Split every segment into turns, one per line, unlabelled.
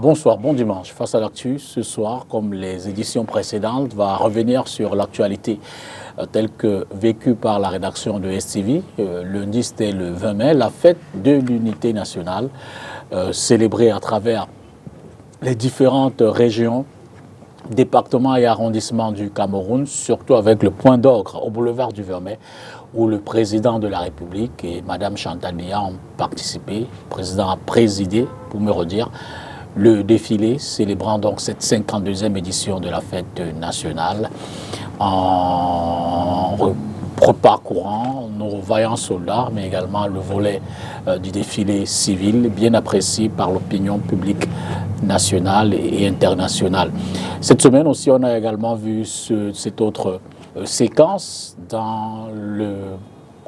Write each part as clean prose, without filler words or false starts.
Bonsoir, bon dimanche. Face à l'actu, ce soir, comme les éditions précédentes, va revenir sur l'actualité telle que vécue par la rédaction de STV. Lundi, c'était le 20 mai, la fête de l'unité nationale, célébrée à travers les différentes régions, départements et arrondissements du Cameroun, surtout avec le point d'orgue au boulevard du Vermet, où le président de la République et Mme Chantal Biya ont participé. Le président a présidé, pour me redire, le défilé célébrant donc cette 52e édition de la fête nationale en reparcourant nos vaillants soldats, mais également le volet du défilé civil, bien apprécié par l'opinion publique nationale et internationale. Cette semaine aussi, on a également vu cette autre séquence dans le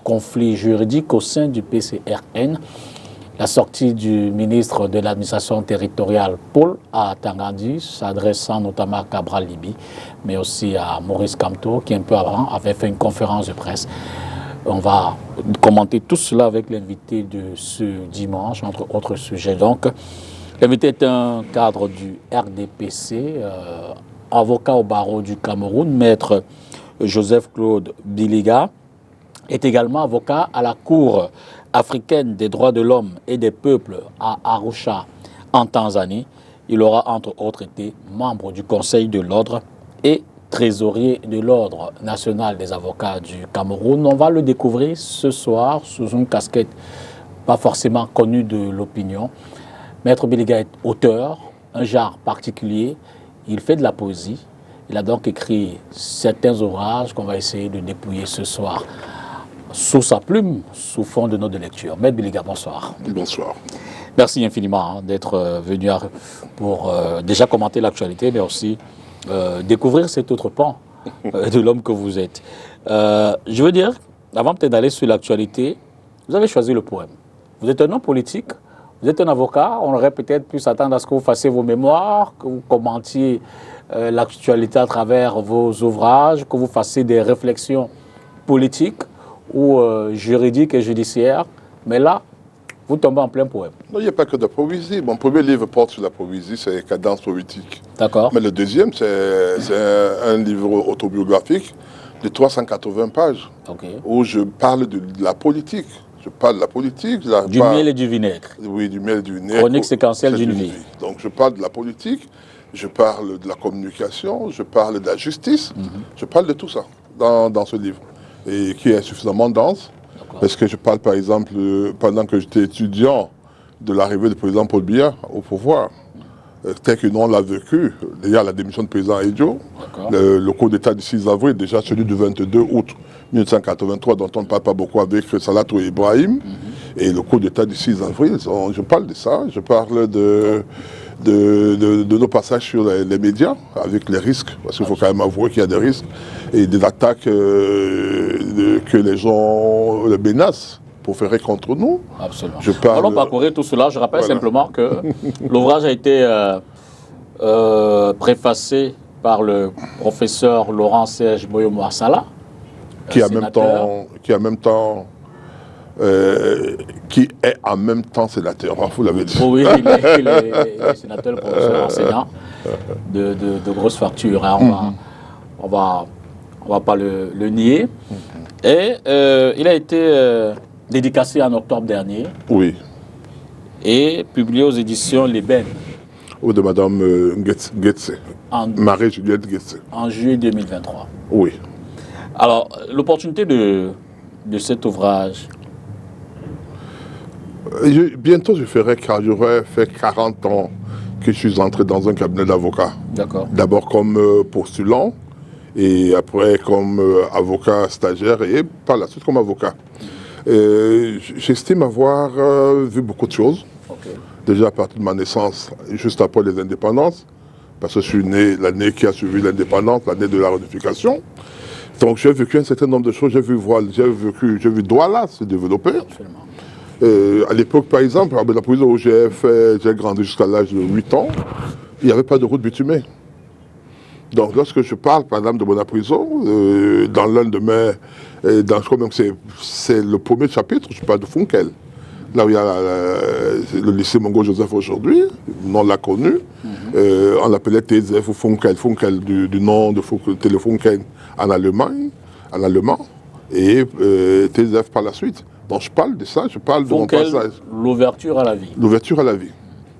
conflit juridique au sein du PCRN. La sortie du ministre de l'administration territoriale, Paul Atangandi, s'adressant notamment à Cabral Liby, mais aussi à Maurice Kamto, qui un peu avant avait fait une conférence de presse. On va commenter tout cela avec l'invité de ce dimanche, entre autres sujets. Donc, l'invité est un cadre du RDPC, avocat au barreau du Cameroun, maître Joseph-Claude Biliga, est également avocat à la Cour africaine des droits de l'homme et des peuples à Arusha, en Tanzanie. Il aura entre autres été membre du Conseil de l'ordre et trésorier de l'Ordre national des avocats du Cameroun. On va le découvrir ce soir sous une casquette pas forcément connue de l'opinion. Maître Biliga est auteur, un genre particulier. Il fait de la poésie. Il a donc écrit certains ouvrages qu'on va essayer de dépouiller ce soir sous sa plume, sous fond de notes de lecture. Maître Biliga, bonsoir.
Bonsoir.
Merci infiniment d'être venu pour déjà commenter l'actualité, mais aussi découvrir cet autre pan de l'homme que vous êtes. Je veux dire, avant peut-être d'aller sur l'actualité, vous avez choisi le poème. Vous êtes un homme politique, vous êtes un avocat, on aurait peut-être pu s'attendre à ce que vous fassiez vos mémoires, que vous commentiez l'actualité à travers vos ouvrages, que vous fassiez des réflexions politiques ou juridiques et judiciaires. Mais là, vous tombez en plein poème.
Non, il n'y a pas que de la poésie. Mon premier livre porte sur la poésie, c'est Cadence poétique.
D'accord.
Mais le deuxième, c'est un livre autobiographique de 380 pages, où je parle de la politique. Je parle de la politique.
Du miel et du vinaigre.
Oui, du miel et du vinaigre.
Chronique séquentielle d'une vie.
Donc je parle de la politique, je parle de la communication, je parle de la justice, je parle de tout ça dans ce livre. Et qui est suffisamment dense, parce que je parle par exemple, pendant que j'étais étudiant, de l'arrivée du président Paul Biya au pouvoir, tel que nous on l'a vécu, déjà la démission du président Edjo, le coup d'État du 6 avril, déjà celui du 22 août 1983, dont on ne parle pas beaucoup avec Salatou Ibrahim, et le coup d'État du 6 avril, je parle de ça, je parle de nos passages sur les médias, avec les risques, parce qu'il faut quand même avouer qu'il y a des risques, et des attaques que les gens menacent pour faire contre nous.
Absolument. Allons parcourir tout cela. Je rappelle simplement que l'ouvrage a été préfacé par le professeur Laurent Serge Boyo-Mouassala,
qui est en même temps sénateur, vous l'avez dit.
Oui, il est sénateur, le professeur enseignant de grosse facture. Hein. On va pas le nier. Et il a été dédicacé en octobre dernier.
Oui.
Et publié aux éditions L'Ébène.
Ou de Madame Getse. Marie-Juliette Getse. En
juillet 2023.
Oui.
Alors, l'opportunité de cet ouvrage.
Bientôt, j'aurai fait 40 ans que je suis entré dans un cabinet d'avocats.
D'accord.
D'abord comme postulant, et après comme avocat stagiaire, et par la suite comme avocat. J'estime avoir vu beaucoup de choses. Déjà à partir de ma naissance, juste après les indépendances, parce que je suis né l'année qui a suivi l'indépendance, l'année de la réunification. Donc j'ai vécu un certain nombre de choses, j'ai vu Douala se développer. À l'époque, par exemple, à la prison où j'ai grandi jusqu'à l'âge de 8 ans, il n'y avait pas de route bitumée. Donc lorsque je parle, par exemple, de Bonaprison, dans l'un de mes... c'est le premier chapitre, je parle de Funkel. là où il y a le lycée Mongo-Joseph aujourd'hui, on l'a connu. On l'appelait TZF ou Funkel, Funkel du nom de Telefunken en allemand, et TZF par la suite. Donc je parle de ça, je parle de mon passage.
L'ouverture à la vie.
L'ouverture à la vie.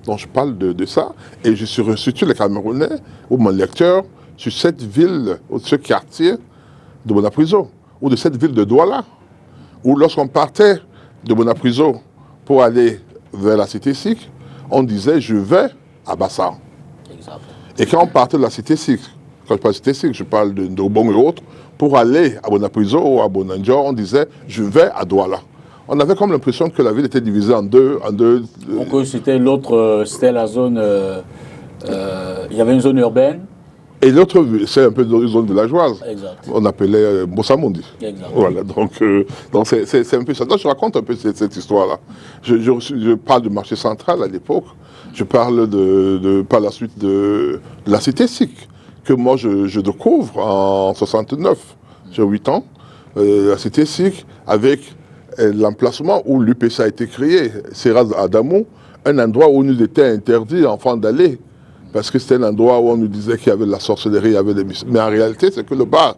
Donc je parle de ça, et je suis resitué les Camerounais, ou mon lecteur, sur cette ville, ou ce quartier de Bonapriso, ou de cette ville de Douala, où lorsqu'on partait de Bonapriso pour aller vers la cité Sikh, on disait je vais à Bassa. Exact. Et quand on partait de la cité Sikh, quand je parle de cité Sikh, je parle de Ndobong et autres, pour aller à Bonapriso ou à Bonanjo, on disait je vais à Douala. On avait comme l'impression que la ville était divisée en deux.
Donc c'était l'autre, c'était la zone, il y avait une zone urbaine.
Et l'autre, c'est un peu une zone villageoise.
Exact.
On appelait Bossamondi.
Exact.
Voilà, donc c'est un peu ça. Donc je raconte un peu cette histoire-là. Je parle du marché central à l'époque. Je parle par la suite de la cité Sikh, que moi je découvre en 69. J'ai 8 ans. La cité Sikh, avec l'emplacement où l'UPC a été créé, Seraz Adamou, un endroit où il nous était interdit, enfants, d'aller. Parce que c'était un endroit où on nous disait qu'il y avait de la sorcellerie, il y avait des mystiques. Mais en réalité, c'est que le bar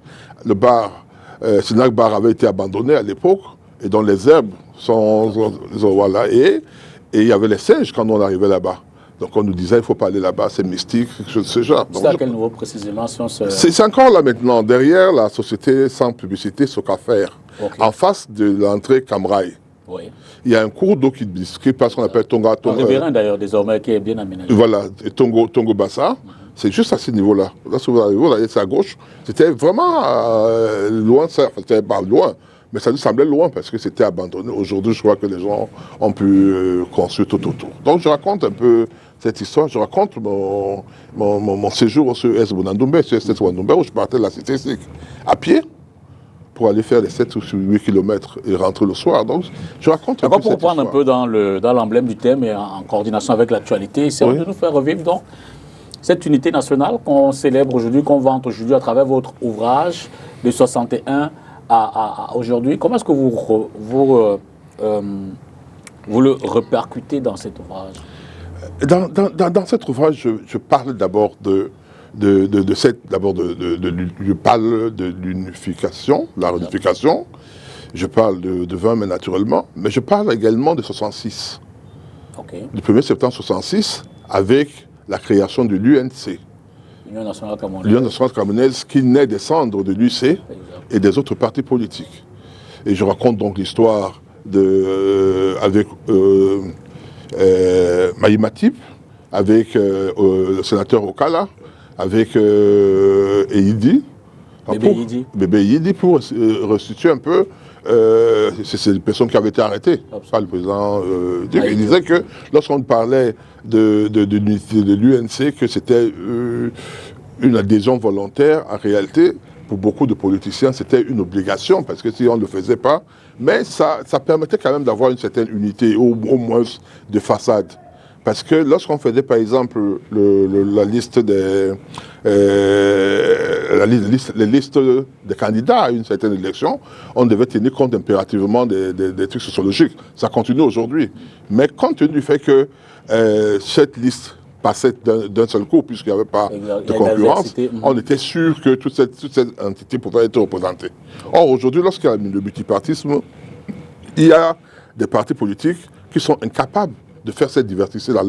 Sinak Bar avait été abandonné à l'époque, et dont les herbes sont voilà, et il y avait les singes quand on arrivait là-bas. Donc on nous disait, il ne faut pas aller là-bas, c'est mystique, ce genre.
C'est à quel niveau précisément?
C'est encore là maintenant, derrière la société sans publicité Socafer, okay. En face de l'entrée Camraï. Oui. Il y a un cours d'eau qui passe, qu'on appelle Tonga.
Un riverain d'ailleurs désormais qui est bien aménagé.
Voilà, Tongo Bassa, c'est juste à ce niveau-là. Là, si vous voyez, c'est à gauche. C'était vraiment loin, c'était pas loin, mais ça nous semblait loin parce que c'était abandonné. Aujourd'hui, je crois que les gens ont pu construire tout autour. Donc je raconte un peu cette histoire, je raconte mon séjour au CES Bonandoumbe, CES Bonandoumbe, où je partais de la cité Sikh à pied, pour aller faire les 7 ou 8 km et rentrer le soir. Donc, je raconte un peu
pour reprendre un peu dans l'emblème du thème et en coordination avec l'actualité, c'est de nous faire revivre donc cette unité nationale qu'on célèbre aujourd'hui, qu'on vante aujourd'hui à travers votre ouvrage de 61 à aujourd'hui. Comment est-ce que vous le répercutez dans cet ouvrage?
Dans cet ouvrage, je parle d'abord je parle de l'unification, la réunification. Je parle de 20 mai naturellement, mais je parle également de 66. Okay. Du 1er septembre 66, avec la création de l'UNC.
L'Union nationale camerounaise.
L'Union nationale camerounaise qui naît des cendres de l'UC et des autres partis politiques. Et je raconte donc l'histoire avec Maï Matip, avec le sénateur Okala, avec Eidi. Bébé Yidi, pour restituer un peu, c'est des personnes qui avaient été arrêtées par le président. Il disait que lorsqu'on parlait de l'UNC, que c'était une adhésion volontaire, en réalité, pour beaucoup de politiciens, c'était une obligation, parce que si on ne le faisait pas, mais ça permettait quand même d'avoir une certaine unité, au moins de façade. Parce que lorsqu'on faisait par exemple la liste des candidats à une certaine élection, on devait tenir compte impérativement des trucs sociologiques. Ça continue aujourd'hui. Mais compte tenu du fait que cette liste passait d'un seul coup, puisqu'il n'y avait pas de concurrence, on était sûr que toute cette entité pouvait être représentée. Or, aujourd'hui, lorsqu'il y a le multipartisme, il y a des partis politiques qui sont incapables de faire cette diversité dans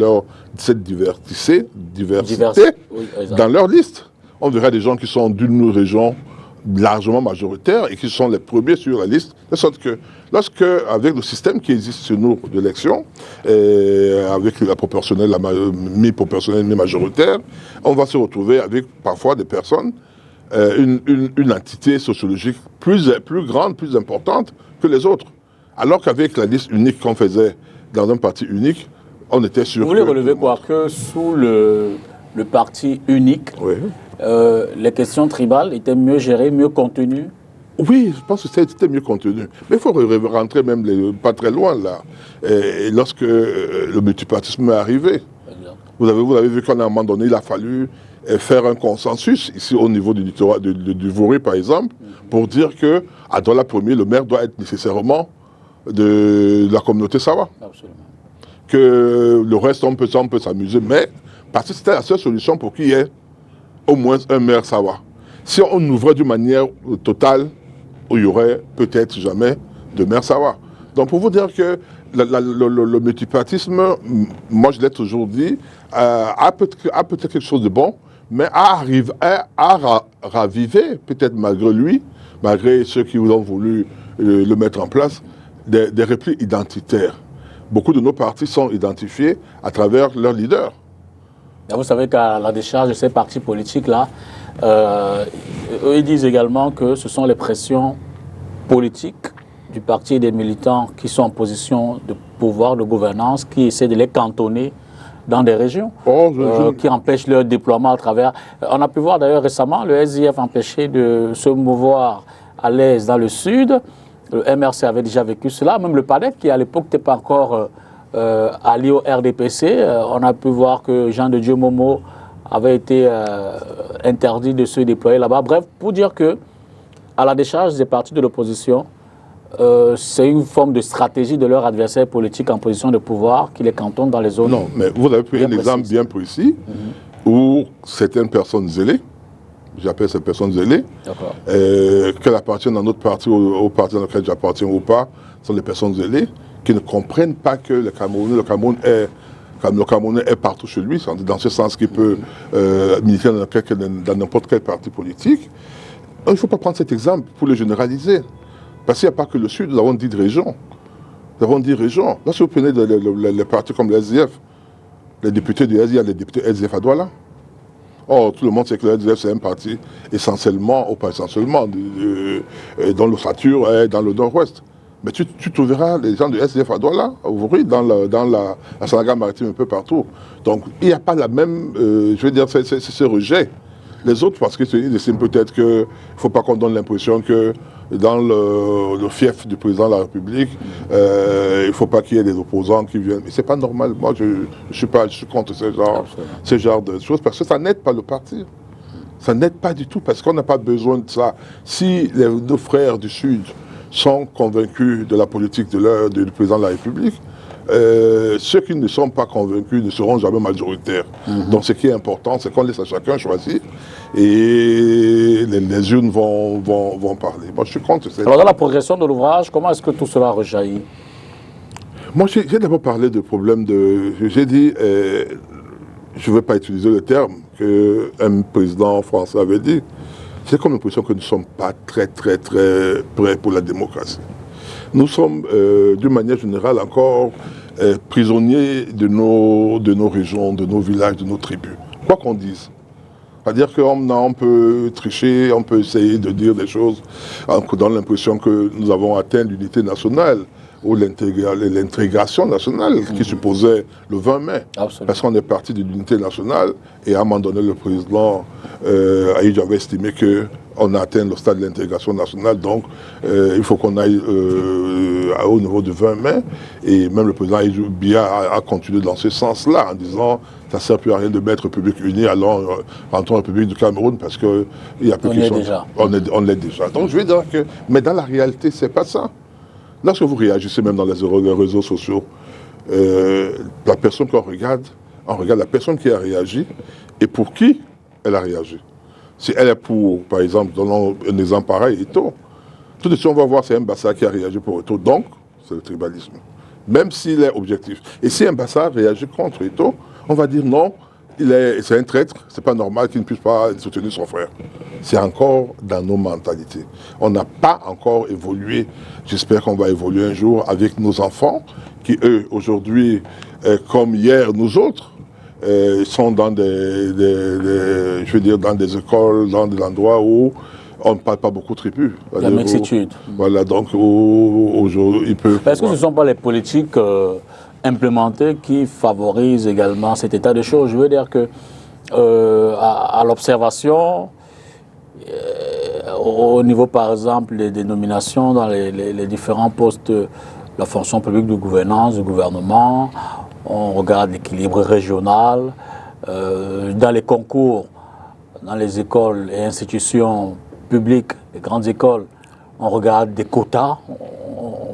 dans leur liste. On verra des gens qui sont d'une région largement majoritaire et qui sont les premiers sur la liste. De sorte que, avec le système qui existe sur nous d'élection, avec la proportionnelle, mi-proportionnelle, mi-majoritaire, on va se retrouver avec parfois des personnes, une entité sociologique plus grande, plus importante que les autres. Alors qu'avec la liste unique qu'on faisait dans un parti unique, on était sûr.
Vous voulez relever quoi? Que sous le parti unique, oui. Les questions tribales étaient mieux gérées, mieux contenues?
Oui, je pense que c'était mieux contenu. Mais il faut rentrer même pas très loin là. Et lorsque le multipartisme est arrivé, vous avez vu qu'à un moment donné, il a fallu faire un consensus, ici au niveau du Vaury par exemple, pour dire qu'à Douala Premier, le maire doit être nécessairement de la communauté Sawa.
Absolument.
Que le reste, on peut s'amuser, mais parce que c'était la seule solution pour qu'il y ait au moins un maire Sawa. Si on ouvrait d'une manière totale, il y aurait peut-être jamais de maire Sawa. Donc pour vous dire que le multipartisme, moi je l'ai toujours dit, a peut-être quelque chose de bon, mais a ravivé, peut-être malgré lui, malgré ceux qui ont voulu le mettre en place, des replis identitaires. Beaucoup de nos partis sont identifiés à travers leurs leaders.
Et vous savez qu'à la décharge de ces partis politiques-là, eux ils disent également que ce sont les pressions politiques du parti et des militants qui sont en position de pouvoir, de gouvernance, qui essaient de les cantonner dans des régions, qui empêchent leur déploiement à travers... On a pu voir d'ailleurs récemment le SIF empêcher de se mouvoir à l'aise dans le sud. Le MRC avait déjà vécu cela, même le PADEC, qui à l'époque n'était pas encore allié au RDPC. On a pu voir que Jean de Dieu Momo avait été interdit de se déployer là-bas. Bref, pour dire que à la décharge des partis de l'opposition, c'est une forme de stratégie de leur adversaire politique en position de pouvoir qui les cantonne dans les zones.
Non, mais vous avez pris un exemple bien précis où certaines personnes zélées, j'appelle ces personnes zélées, qu'elles appartiennent à notre parti, au parti dans lequel j'appartiens ou pas, sont des personnes zélées qui ne comprennent pas que le Cameroun est partout chez lui, dans ce sens qu'il peut militer dans n'importe quel parti politique. Il ne faut pas prendre cet exemple pour le généraliser. Parce qu'il n'y a pas que le Sud, nous avons dit régions. Nous avons dit régions. Lorsque vous prenez les partis comme le SDF, les députés du SDF, les députés SDF à Douala. Or, tout le monde sait que le SDF, c'est un parti essentiellement, ou pas essentiellement, dans l'ossature et dans le nord-ouest. Mais tu trouveras les gens du SDF à Douala, dans la Sanaga maritime, un peu partout. Donc, il n'y a pas la même, je veux dire, c'est ce rejet. Les autres, parce qu'ils estiment peut-être qu'il ne faut pas qu'on donne l'impression que dans le fief du président de la République, il ne faut pas qu'il y ait des opposants qui viennent. Mais ce n'est pas normal. Moi, je suis contre ce genre de choses, parce que ça n'aide pas le parti. Ça n'aide pas du tout, parce qu'on n'a pas besoin de ça. Si nos frères du Sud sont convaincus de la politique du président de la République, ceux qui ne sont pas convaincus ne seront jamais majoritaires. Donc ce qui est important, c'est qu'on laisse à chacun choisir et les urnes vont parler. Moi, je suis contre ça.
Alors dans la progression de l'ouvrage, comment est-ce que tout cela rejaillit?
Moi, j'ai d'abord parlé de problème de... J'ai dit, je ne veux pas utiliser le terme qu'un président français avait dit. J'ai comme l'impression que nous ne sommes pas très prêts pour la démocratie. Nous sommes, d'une manière générale, encore prisonniers de nos régions, de nos villages, de nos tribus. Quoi qu'on dise. C'est-à-dire qu'on peut tricher, on peut essayer de dire des choses en donnant l'impression que nous avons atteint l'unité nationale ou l'intégration nationale qui supposait le 20 mai.
Absolument.
Parce qu'on est parti de l'unité nationale et à un moment donné, le président Aïdjo avait estimé qu'on a atteint le stade de l'intégration nationale, donc il faut qu'on aille au niveau du 20 mai. Et même le président Aïdjo Biya a continué dans ce sens-là, en disant ça ne sert plus à rien de mettre République unie, alors rentrons en République du Cameroun, parce qu'il y a plus qui sont... On l'est déjà. Donc je vais dire que... Mais dans la réalité, ce n'est pas ça. Lorsque vous réagissez même dans les réseaux sociaux, la personne qu'on regarde, on regarde la personne qui a réagi et pour qui elle a réagi. Si elle est pour, par exemple, donnons un exemple pareil, Ito, tout de suite on va voir c'est un Mbassa qui a réagi pour Ito, donc c'est le tribalisme. Même s'il est objectif. Et si un Mbassa réagit contre Ito, on va dire non, c'est un traître, c'est pas normal qu'il ne puisse pas soutenir son frère. C'est encore dans nos mentalités. On n'a pas encore évolué. J'espère qu'on va évoluer un jour avec nos enfants, qui eux, aujourd'hui, comme hier, nous autres, sont dans je veux dire, dans des écoles, dans des endroits où on ne parle pas beaucoup tribu.
La mixitude.
Voilà, donc aujourd'hui, ils peuvent...
Est-ce que ce ne sont pas les politiques implémentées qui favorisent également cet état de choses? Je veux dire que à l'observation, au niveau par exemple des nominations dans les différents postes de la fonction publique de gouvernance, du gouvernement, on regarde l'équilibre régional, dans les concours, dans les écoles et institutions publiques, les grandes écoles, on regarde des quotas,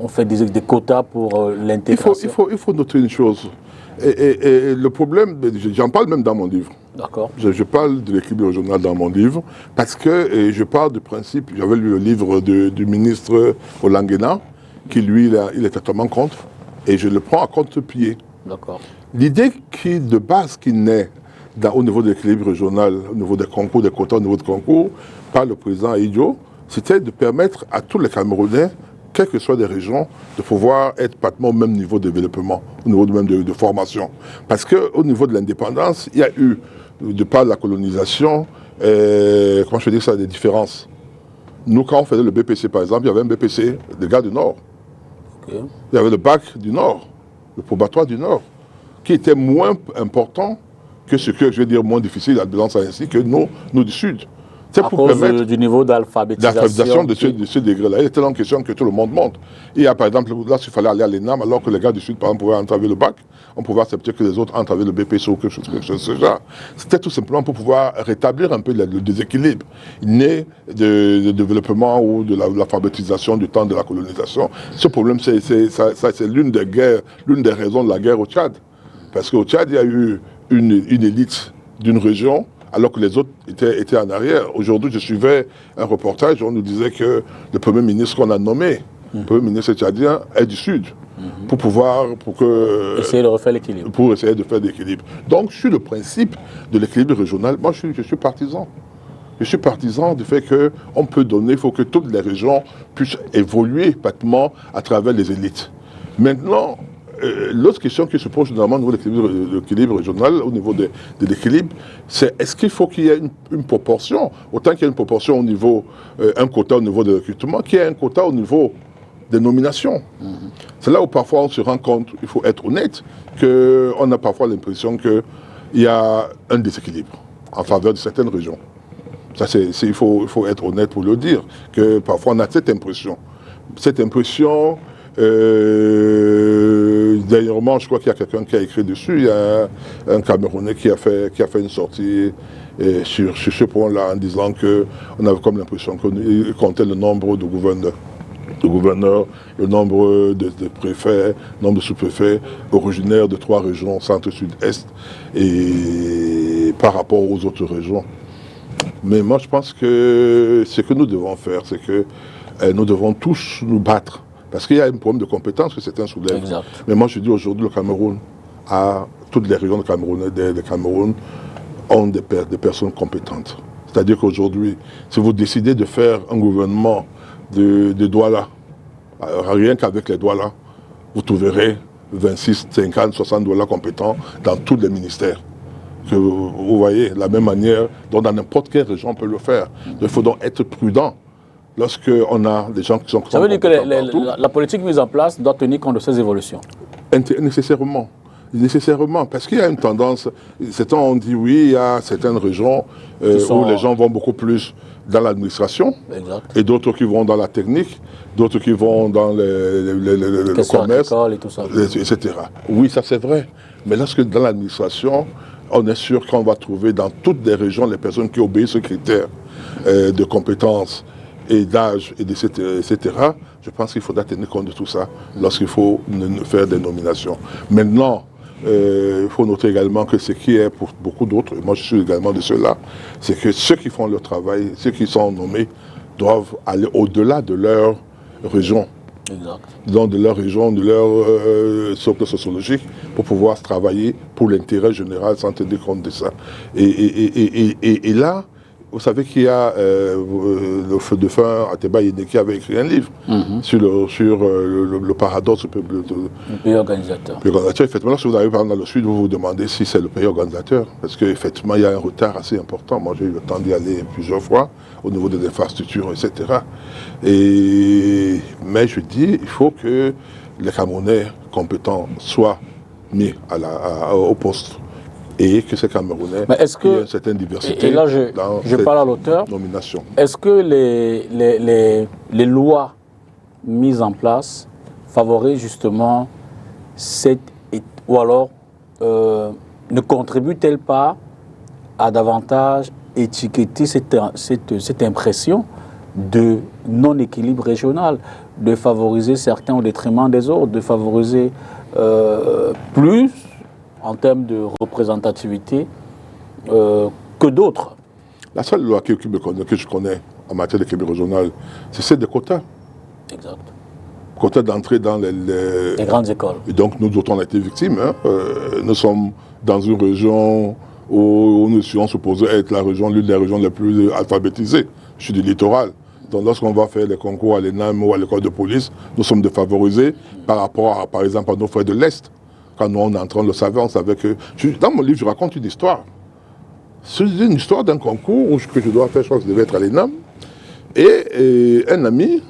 on fait des quotas pour l'intégration.
Il faut noter une chose. Et le problème, j'en parle même dans mon livre.
D'accord.
Je parle de l'équilibre régional dans mon livre parce que je parle du principe. J'avais lu le livre du ministre Olanguena, qui lui, il est totalement contre, et je le prends à contre-pied.
D'accord.
L'idée de base qui naît au niveau de l'équilibre régional, au niveau des concours, des quotas, au niveau des concours, par le président Aïdjo, c'était de permettre à tous les Camerounais, quelles que soient les régions, de pouvoir être pratiquement au même niveau de développement, au niveau même de formation. Parce qu'au niveau de l'indépendance, il y a eu, de par la colonisation, comment je peux dire ça, des différences. Nous, quand on faisait le BPC, par exemple, il y avait un BPC des gars du Nord. Okay. Il y avait le bac du Nord, le probatoire du Nord, qui était moins important que ce que, je vais dire, moins difficile à lancer ainsi que nous du Sud.
C'est pour permettre du niveau d'alphabétisation
de ce degré-là. Il était en question que tout le monde monte. Il y a, par exemple, là, s'il fallait aller à l'ENAM, alors que les gars du Sud, par exemple, pouvaient entraver le bac, on pouvait accepter que les autres entravaient le BPC ou quelque chose de ce genre. C'était tout simplement pour pouvoir rétablir un peu le déséquilibre né de développement ou de l'alphabétisation du temps de la colonisation. Ce problème, c'est l'une des raisons de la guerre au Tchad. Parce qu'au Tchad, il y a eu une élite d'une région, alors que les autres étaient en arrière. Aujourd'hui, je suivais un reportage où on nous disait que le Premier ministre qu'on a nommé, le Premier ministre tchadien, est du Sud,
essayer de refaire l'équilibre.
Pour essayer de faire l'équilibre. Donc, sur le principe de l'équilibre régional, moi, je suis partisan. Je suis partisan du fait qu'on peut donner, il faut que toutes les régions puissent évoluer pratiquement à travers les élites. Maintenant, l'autre question qui se pose généralement au niveau de l'équilibre régional, au niveau de l'équilibre, c'est est-ce qu'il faut qu'il y ait une proportion, autant qu'il y ait une proportion au niveau, un quota au niveau de recrutement, qu'il y ait un quota au niveau des nominations. C'est là où parfois on se rend compte, il faut être honnête, qu'on a parfois l'impression qu'il y a un déséquilibre en faveur de certaines régions. Ça, il faut être honnête pour le dire, que parfois on a cette impression. Cette impression... Dernièrement, je crois qu'il y a quelqu'un qui a écrit dessus. Il y a un Camerounais qui a fait une sortie sur ce point-là en disant qu'on avait comme l'impression qu'il comptait le nombre de gouverneurs, le nombre de préfets, le nombre de sous-préfets originaires de 3 régions, centre, sud, est, et par rapport aux autres régions. Mais moi, je pense que ce que nous devons faire, c'est que nous devons tous nous battre. Parce qu'il y a un problème de compétence que certains soulèvent.
Exact.
Mais moi, je dis aujourd'hui, le Cameroun, toutes les régions de Cameroun ont des personnes compétentes. C'est-à-dire qu'aujourd'hui, si vous décidez de faire un gouvernement de Douala, rien qu'avec les Douala, vous trouverez 26, 50, 60 Douala compétents dans tous les ministères. Que vous voyez, de la même manière dont dans n'importe quelle région on peut le faire. Donc, il faut donc être prudent. Lorsqu'on a des gens qui sont...
Ça veut dire que la politique mise en place doit tenir compte de ces évolutions?
Nécessairement. Nécessairement, parce qu'il y a une tendance, certains ont dit oui, il y a certaines régions où les gens vont beaucoup plus dans l'administration, et d'autres qui vont dans la technique, d'autres qui vont dans le commerce,
et tout ça.
etc. Oui, ça c'est vrai, mais lorsque dans l'administration, on est sûr qu'on va trouver dans toutes les régions les personnes qui obéissent aux critères de compétences et d'âge, etc., je pense qu'il faudra tenir compte de tout ça lorsqu'il faut faire des nominations. Maintenant, il faut noter également que ce qui est pour beaucoup d'autres, et moi je suis également de ceux-là, c'est que ceux qui font leur travail, ceux qui sont nommés, doivent aller au-delà de leur région.
Exact.
Donc de leur région, de leur socle sociologique, pour pouvoir travailler pour l'intérêt général sans tenir compte de ça. Et là, vous savez qu'il y a le feu de fin à Teba Yene qui avait écrit un livre sur le paradoxe du
pays organisateur.
Effectivement, lorsque vous arrivez par exemple dans le Sud, vous vous demandez si c'est le pays organisateur. Parce qu'effectivement, il y a un retard assez important. Moi, j'ai eu le temps d'y aller plusieurs fois au niveau des infrastructures, etc. Mais je dis, il faut que les Camerounais compétents soient mis au poste. Et que ces Camerounais
aient
une certaine diversité.
Et là, je parle à l'auteur. Est-ce que les lois mises en place favorisent justement ou alors ne contribuent-elles pas à davantage étiqueter cette impression de non-équilibre régional, de favoriser certains au détriment des autres, de favoriser plus en termes de représentativité que d'autres.
La seule loi que je connais en matière d'équilibre régional, c'est celle des quotas.
Exact.
Quotas d'entrée dans les
grandes écoles.
Et donc nous autres, on a été victimes. Hein. Nous sommes dans une région où nous sommes supposés être l'une des régions les plus alphabétisées. Je suis du littoral. Donc lorsqu'on va faire les concours à l'ENAM ou à l'école de police, nous sommes défavorisés par rapport à, par exemple, à nos frères de l'Est. Quand nous, on est en train de le savoir, on savait que... Dans mon livre, je raconte une histoire. C'est une histoire d'un concours que je dois faire, je crois que je devais être à l'ENAM. Et un ami,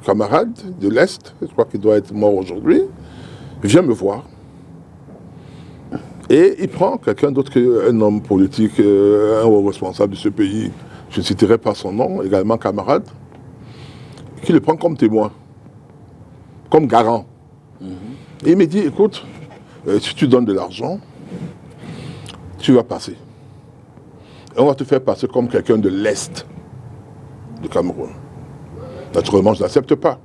camarade de l'Est, je crois qu'il doit être mort aujourd'hui, vient me voir. Et il prend quelqu'un d'autre qu'un homme politique, un haut responsable de ce pays, je ne citerai pas son nom, également camarade, qui le prend comme témoin, comme garant. Et il me dit, écoute, si tu donnes de l'argent, tu vas passer. Et on va te faire passer comme quelqu'un de l'Est du Cameroun. Naturellement, je n'accepte pas.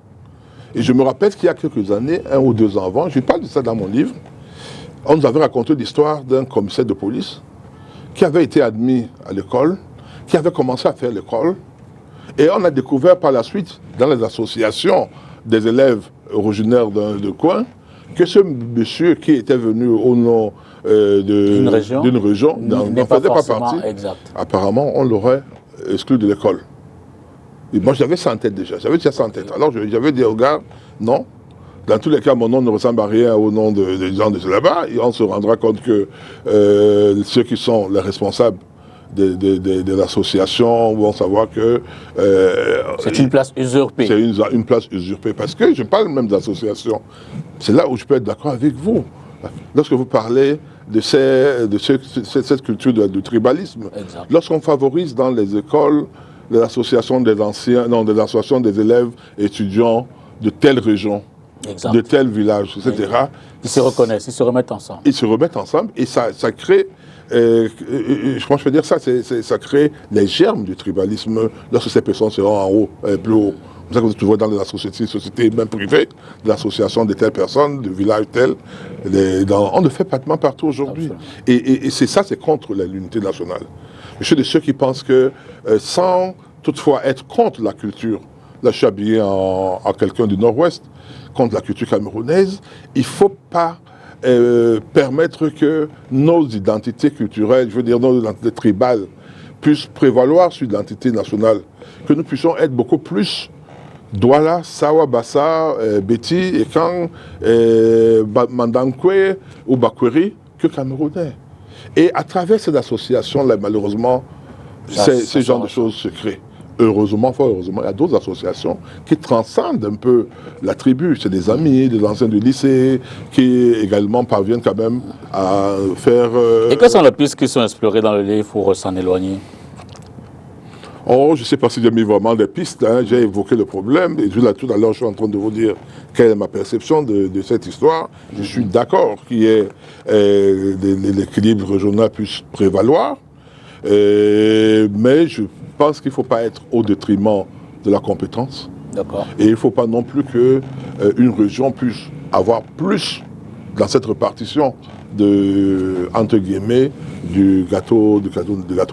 Et je me rappelle qu'il y a quelques années, 1 ou 2 ans avant, je parle de ça dans mon livre, on nous avait raconté l'histoire d'un commissaire de police qui avait été admis à l'école, qui avait commencé à faire l'école, et on a découvert par la suite, dans les associations des élèves originaires de coin, que ce monsieur qui était venu au nom d'une région n'en faisait pas partie.
Exact.
Apparemment, on l'aurait exclu de l'école. Et moi, j'avais ça en tête déjà. J'avais déjà ça en tête. Alors, j'avais dit au gars, non. Dans tous les cas, mon nom ne ressemble à rien au nom des gens de là-bas. Et on se rendra compte que ceux qui sont les responsables de l'association vont savoir que...
c'est une place usurpée.
C'est une place usurpée. Parce que je parle même d'association. C'est là où je peux être d'accord avec vous. Lorsque vous parlez de cette culture du tribalisme, lorsqu'on favorise dans les écoles l'association des anciens, non, de l'association des élèves étudiants de telle région, de tel village, etc.
Ils se reconnaissent, ils se remettent ensemble.
Ils se remettent ensemble et ça crée, je pense que je peux dire ça, ça crée les germes du tribalisme lorsque ces personnes seront en haut, plus haut. C'est ça que vous voyez dans la société même privée, l'association de telles personnes, de village tel. On le fait pratiquement partout aujourd'hui. Et c'est ça, c'est contre l'unité nationale. Je suis de ceux qui pensent que sans toutefois être contre la culture, là je suis habillé en quelqu'un du Nord-Ouest, contre la culture camerounaise, il ne faut pas permettre que nos identités culturelles, je veux dire nos identités tribales, puissent prévaloir sur l'identité nationale, que nous puissions être beaucoup plus Douala, Sawa, Bassa, Beti, Ekang, Mandankwe ou Bakweri que camerounais. Et à travers cette association-là, malheureusement, ce genre de choses se créent. Heureusement, fort heureusement, il y a d'autres associations qui transcendent un peu la tribu. C'est des amis, des anciens du lycée, qui également parviennent quand même à faire...
Et quelles sont les pistes qui sont explorées dans le livre pour s'en éloigner?
Oh, je ne sais pas si j'ai mis vraiment des pistes, hein. J'ai évoqué le problème, et tout à l'heure, je suis en train de vous dire quelle est ma perception de cette histoire. Je suis d'accord qu'il y ait l'équilibre régional puisse prévaloir, mais je pense qu'il ne faut pas être au détriment de la compétence.
D'accord.
Et il ne faut pas non plus qu'une région puisse avoir plus dans cette répartition entre guillemets, du gâteau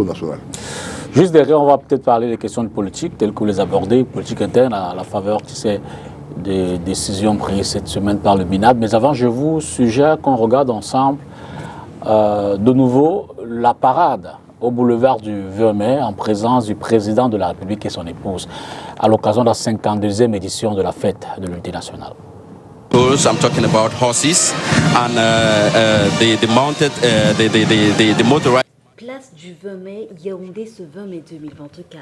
national.
Juste derrière, on va peut-être parler des questions de politique, telles que vous les abordez, politique interne, à la faveur, tu sais, des décisions prises cette semaine par le MINAB. Mais avant, je vous suggère qu'on regarde ensemble de nouveau la parade au boulevard du 20 mai en présence du président de la République et son épouse, à l'occasion de la 52e édition de la fête de l'unité nationale.
I'm talking about horses and the mounted, the motorized.
Place du 20 mai, Yaoundé, ce 20 mai 2024.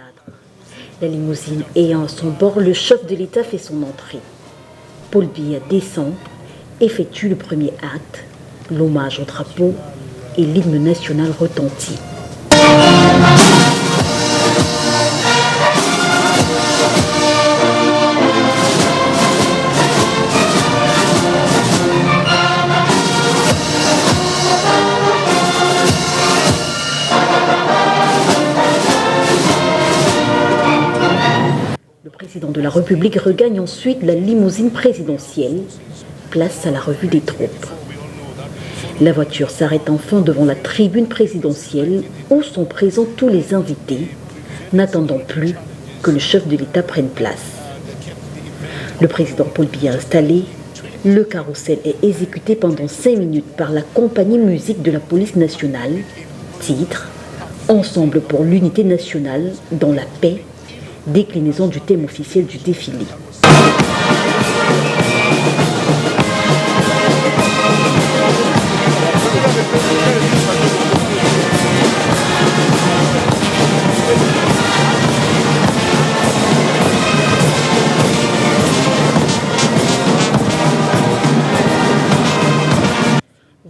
La limousine ayant à son bord, le chef de l'État fait son entrée. Paul Biya descend, effectue le premier acte, l'hommage au drapeau et l'hymne national retentit. président de la République regagne ensuite la limousine présidentielle, place à la revue des troupes. La voiture s'arrête enfin devant la tribune présidentielle où sont présents tous les invités, n'attendant plus que le chef de l'État prenne place. Le président Paul Biya installé, le carrousel est exécuté pendant 5 minutes par la compagnie musique de la police nationale, titre « Ensemble pour l'unité nationale dans la paix », déclinaison du thème officiel du défilé.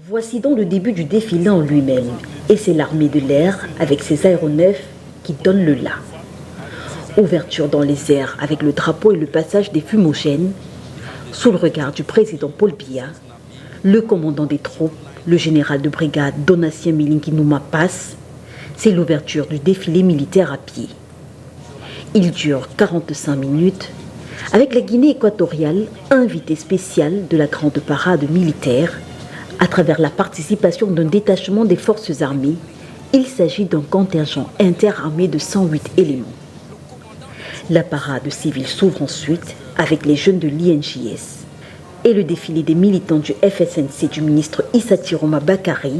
Voici donc le début du défilé en lui-même, et c'est l'armée de l'air avec ses aéronefs qui donne le là. Ouverture dans les airs avec le drapeau et le passage des fumogènes, sous le regard du président Paul Biya, le commandant des troupes, le général de brigade Donatien Milingi Nouma passe, c'est l'ouverture du défilé militaire à pied. Il dure 45 minutes, avec la Guinée équatoriale, invitée spéciale de la grande parade militaire, à travers la participation d'un détachement des forces armées. Il s'agit d'un contingent interarmé de 108 éléments. La parade civile s'ouvre ensuite avec les jeunes de l'INJS et le défilé des militants du FSNC du ministre Issa Tiroma Bakary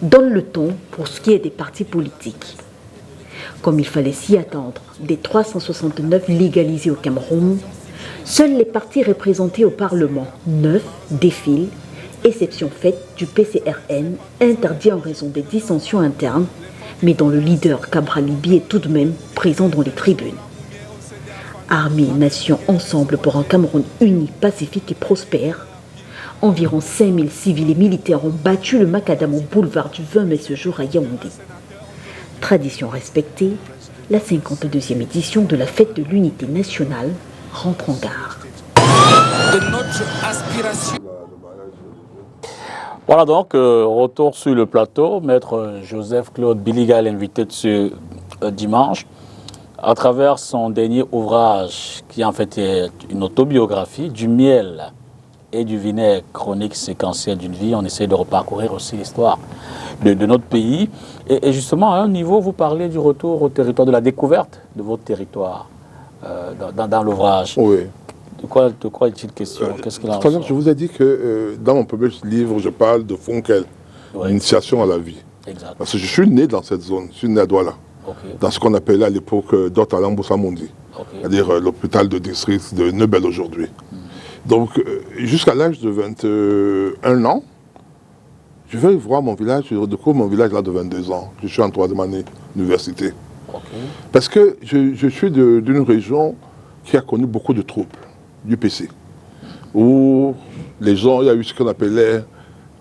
donne le ton pour ce qui est des partis politiques. Comme il fallait s'y attendre, des 369 légalisés au Cameroun, seuls les partis représentés au Parlement, 9, défilent, exception faite du PCRN, interdit en raison des dissensions internes, mais dont le leader Cabral Libi est tout de même présent dans les tribunes. Armée et nation ensemble pour un Cameroun uni, pacifique et prospère. Environ 5000 civils et militaires ont battu le macadam au boulevard du 20 mai ce jour à Yaoundé. Tradition respectée, la 52e édition de la fête de l'unité nationale rentre en gare.
De notre aspiration.
Voilà donc, retour sur le plateau, maître Joseph-Claude Biliga, invité de ce dimanche, à travers son dernier ouvrage, qui en fait est une autobiographie, Du miel et du vinaigre, chronique séquentielle d'une vie. On essaie de reparcourir aussi l'histoire de notre pays. Et justement, à un niveau, vous parlez du retour au territoire, de la découverte de votre territoire dans l'ouvrage.
Oui.
De quoi est-il question? Qu'est-ce qu'il en
Tout à l'heure,
ressort?
je vous ai dit que dans mon premier livre, je parle de Fonkel,
Oui.
Initiation à la vie.
Exact.
Parce que je suis né dans cette zone, je suis né à Douala, dans ce qu'on appelait à l'époque Dotalambo-Samondi, c'est-à-dire l'hôpital de district de Nebel aujourd'hui. Donc, jusqu'à l'âge de 21 ans, je vais voir mon village, je redécouvre mon village là de 22 ans. Je suis en 3e année d'université. Parce que je suis d'une région qui a connu beaucoup de troubles du PC, où les gens, il y a eu ce qu'on appelait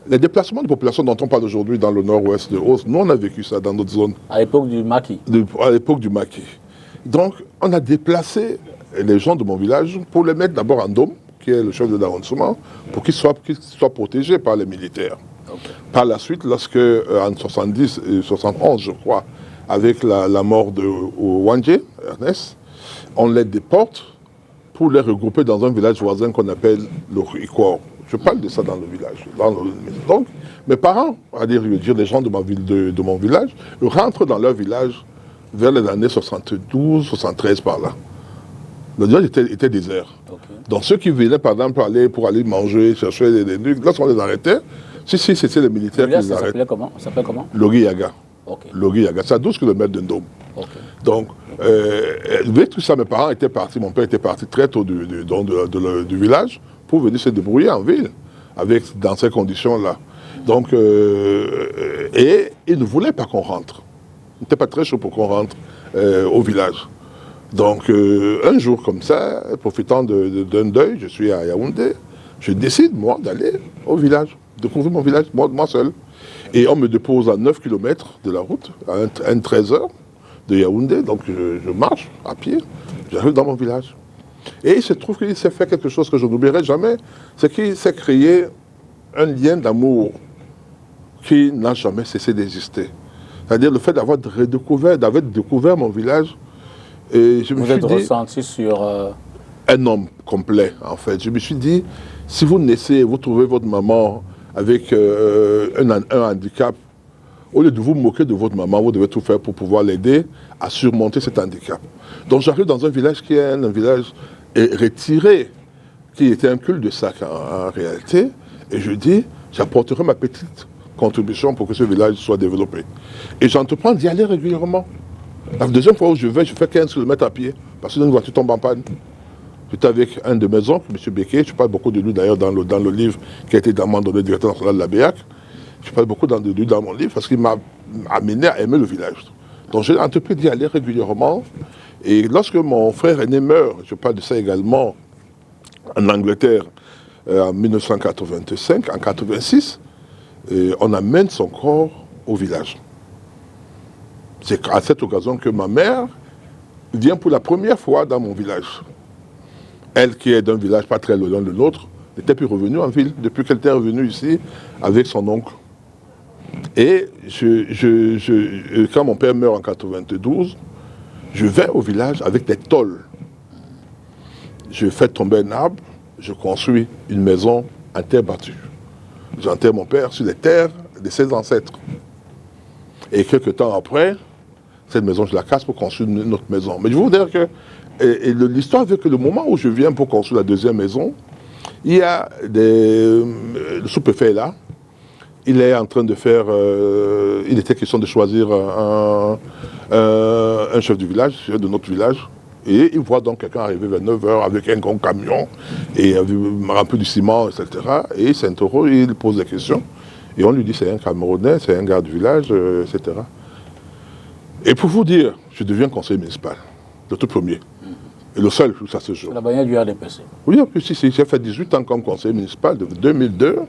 les déplacements de population dont on parle aujourd'hui dans le nord-ouest de Hauts. Nous, on a vécu ça dans notre zone.
À l'époque du maquis.
À l'époque du maquis. Donc, on a déplacé les gens de mon village pour les mettre d'abord en Dôme, qui est le chef de l'arrondissement, pour qu'ils soient protégés par les militaires. Par la suite, lorsque, en 70 et 71, je crois, avec la mort de Wandje, Ernest, on les déporte pour les regrouper dans un village voisin qu'on appelle le Ikor. Je parle de ça dans le village. Donc, mes parents, c'est-à-dire les gens de mon village, rentrent dans leur village vers les années 72, 73 par là. Le village était désert. Donc ceux qui venaient par exemple pour aller manger, chercher des trucs, lorsqu'on les arrêtait, si c'était les militaires qui les arrêtaient.
Ça s'appelait comment?
Logui Yaga.
Okay.
Logui Yaga, c'est à 12 km de Ndom.
Okay.
Donc, avec tout ça, mes parents étaient partis, mon père était parti très tôt du village pour venir se débrouiller en ville, dans ces conditions-là. Donc, et ils ne voulaient pas qu'on rentre. Ils n'étaient pas très chaud pour qu'on rentre au village. Donc, un jour comme ça, profitant d'un deuil, je suis à Yaoundé, je décide, moi, d'aller au village, découvrir mon village, moi seul. Et on me dépose à 9 km de la route, à 13 heures de Yaoundé, donc je marche à pied, j'arrive dans mon village. Et il se trouve qu'il s'est fait quelque chose que je n'oublierai jamais, c'est qu'il s'est créé un lien d'amour qui n'a jamais cessé d'exister. C'est-à-dire le fait d'avoir découvert mon village, Et je me
Vous
suis
êtes
dit,
ressenti sur...
un homme complet, en fait. Je me suis dit, si vous naissez, vous trouvez votre maman avec un handicap, au lieu de vous moquer de votre maman, vous devez tout faire pour pouvoir l'aider à surmonter cet handicap. Donc j'arrive dans un village qui est un village retiré, qui était un cul-de-sac en réalité, et je dis, j'apporterai ma petite contribution pour que ce village soit développé. Et j'entreprends d'y aller régulièrement. La deuxième fois où je vais, je fais 15 km à pied, parce que une voiture tombe en panne. J'étais avec un de mes oncles, M. Becquet, je parle beaucoup de lui d'ailleurs dans le livre qui a été demandé au directeur national de la BEAC. Je parle beaucoup de lui dans mon livre parce qu'il m'a amené à aimer le village. Donc j'ai entrepris d'y aller régulièrement. Et lorsque mon frère aîné meurt, je parle de ça également en Angleterre en 1985, en 86, on amène son corps au village. C'est à cette occasion que ma mère vient pour la première fois dans mon village. Elle, qui est d'un village pas très loin de l'autre, n'était plus revenue en ville depuis qu'elle était revenue ici avec son oncle. Et quand mon père meurt en 92, je vais au village avec des tôles. Je fais tomber un arbre, je construis une maison en terre battue. J'enterre mon père sur les terres de ses ancêtres. Et quelques temps après, cette maison, je la casse pour construire une autre maison. Mais je veux dire que l'histoire veut que le moment où je viens pour construire la deuxième maison, il y a le sous-préfet là. Il est en train de faire... il était question de choisir un chef du village, de notre village. Et il voit donc quelqu'un arriver vers 9h avec un grand camion et rempli du ciment, etc. Et il s'interroge, il pose des questions. Et on lui dit c'est un Camerounais, c'est un gars du village, etc. Et pour vous dire, je deviens conseiller municipal, le tout premier. Et le seul, ça se joue.
La bannière du RDPC.
Oui, en plus, si, j'ai fait 18 ans comme conseiller municipal, de 2002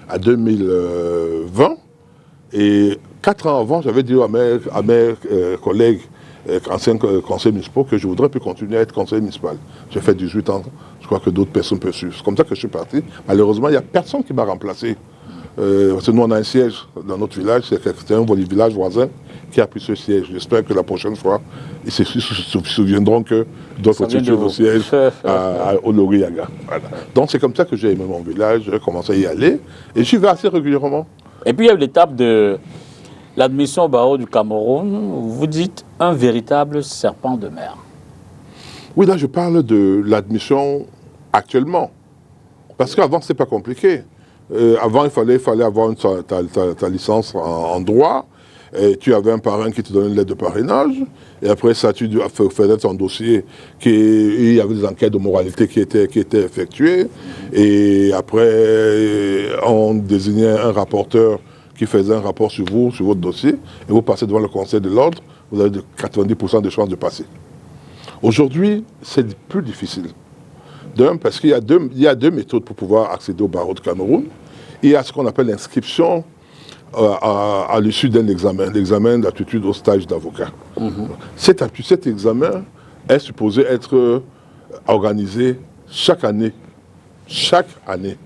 à 2020. Et 4 ans avant, j'avais dit à mes collègues, anciens conseillers municipaux, que je voudrais plus continuer à être conseiller municipal. J'ai fait 18 ans, je crois que d'autres personnes peuvent suivre. C'est comme ça que je suis parti. Malheureusement, il n'y a personne qui m'a remplacé. Parce que nous, on a un siège dans notre village, c'est un village voisin qui a pris ce siège. J'espère que la prochaine fois, ils se souviendront que d'autres constituent le siège à Oloriaga. Voilà. Donc c'est comme ça que j'ai aimé mon village, j'ai commencé à y aller, et j'y vais assez régulièrement.
Et puis il y a eu l'étape de l'admission au barreau du Cameroun. Vous dites un véritable serpent de mer. Oui,
là je parle de l'admission actuellement. Parce qu'avant, c'était pas compliqué. Avant, il fallait avoir ta licence en droit. Et tu avais un parrain qui te donnait une lettre de parrainage. Et après ça, tu faisais ton dossier. Il y avait des enquêtes de moralité qui étaient effectuées. Et après, on désignait un rapporteur qui faisait un rapport sur vous, sur votre dossier. Et vous passez devant le Conseil de l'ordre. Vous avez 90% de chances de passer. Aujourd'hui, c'est plus difficile. D'un, parce qu'il y a deux méthodes pour pouvoir accéder au barreau de Cameroun. Il y a ce qu'on appelle l'inscription à l'issue d'un examen, l'examen d'aptitude au stage d'avocat. Cet examen est supposé être organisé chaque année. Chaque année.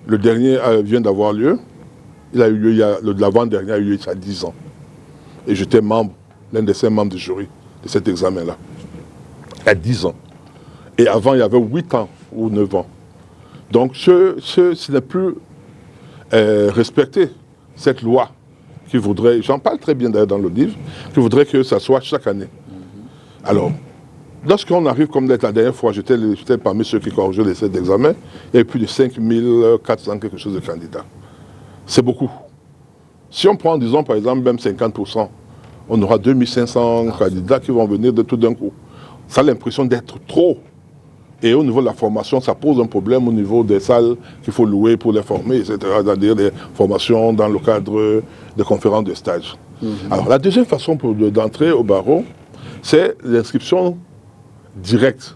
Le dernier vient d'avoir lieu. Il a eu lieu, l'avant-dernier a eu lieu il y a 10 ans. Et j'étais l'un des 5 membres du jury de cet examen-là. Il y a 10 ans. Et avant, il y avait 8 ans ou 9 ans. Donc, ce n'est plus respecter cette loi qui voudrait, j'en parle très bien d'ailleurs dans le livre, qui voudrait que ça soit chaque année. Alors, lorsqu'on arrive, comme la dernière fois, j'étais parmi ceux qui corrigeaient les 7 examens, il y avait plus de 5400 quelque chose de candidats. C'est beaucoup. Si on prend, disons, par exemple, même 50%, on aura 2500 candidats qui vont venir de tout d'un coup. Ça a l'impression d'être trop. Et au niveau de la formation, ça pose un problème au niveau des salles qu'il faut louer pour les former, etc. C'est-à-dire des formations dans le cadre de conférences de stage. Alors, la deuxième façon d'entrer au barreau, c'est l'inscription directe.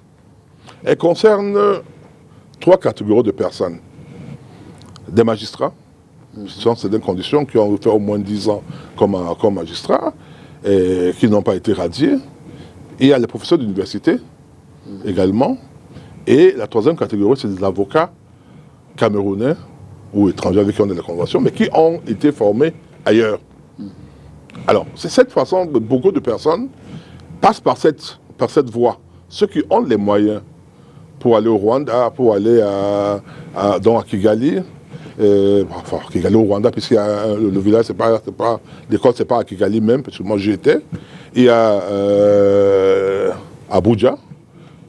Elle concerne 3 catégories de personnes. Des magistrats, c'est des conditions qui ont fait au moins 10 ans comme magistrats, et qui n'ont pas été radiés. Il y a les professeurs d'université également. Et la troisième catégorie, c'est des avocats camerounais ou étrangers avec qui on a des conventions, mais qui ont été formés ailleurs. Alors, c'est cette façon, beaucoup de personnes passe par cette voie. Ceux qui ont les moyens pour aller au Rwanda, pour aller à Kigali, enfin Kigali au Rwanda, puisque le village, l'école, c'est pas à Kigali même, parce que moi j'y étais. Il y a Abuja,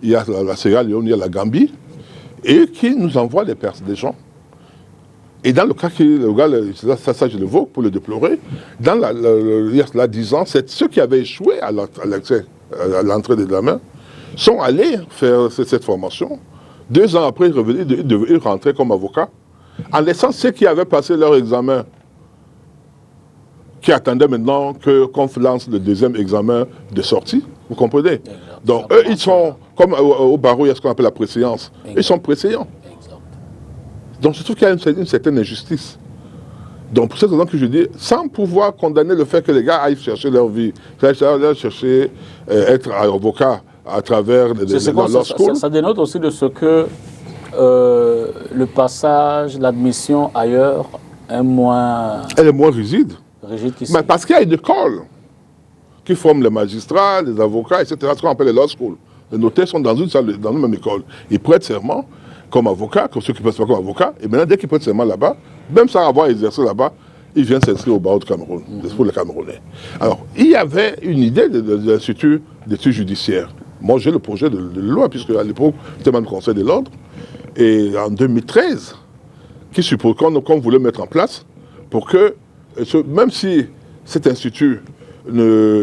il y a la Sierra Leone, il y a la Gambie, et qui nous envoient des gens. Et dans le cas ça je le vois pour le déplorer, il y a là 10 ans, c'est ceux qui avaient échoué à l'entrée des examens sont allés faire cette formation. 2 ans après, ils rentraient comme avocats, en laissant ceux qui avaient passé leur examen, qui attendaient maintenant qu'on lance le deuxième examen de sortie. Vous comprenez? Donc, eux, ils sont, comme au barreau, il y a ce qu'on appelle la préséance. Ils sont préséants. Donc, je trouve qu'il y a une certaine injustice. Donc, pour cette raison que je dis, sans pouvoir condamner le fait que les gars aillent chercher leur vie, aillent chercher être avocat à travers law school.
Ça dénote aussi de ce que le passage, l'admission ailleurs est moins... Elle
est moins rigide. Mais parce qu'il y a une école qui forme les magistrats, les avocats, etc. Ce qu'on appelle les law school. Les notaires sont dans une même école. Ils prêtent serment comme avocats, comme ceux qui ne prêtent pas comme avocats. Et maintenant, dès qu'ils prêtent serment là-bas, même sans avoir exercé là-bas, ils viennent s'inscrire au barreau du Cameroun, pour les Camerounais. Alors, il y avait une idée de l'Institut d'études judiciaires. Moi, j'ai le projet de loi, puisque à l'époque, j'étais membre du Conseil de l'Ordre. Et en 2013, qu'on voulait mettre en place pour que, même si cet institut,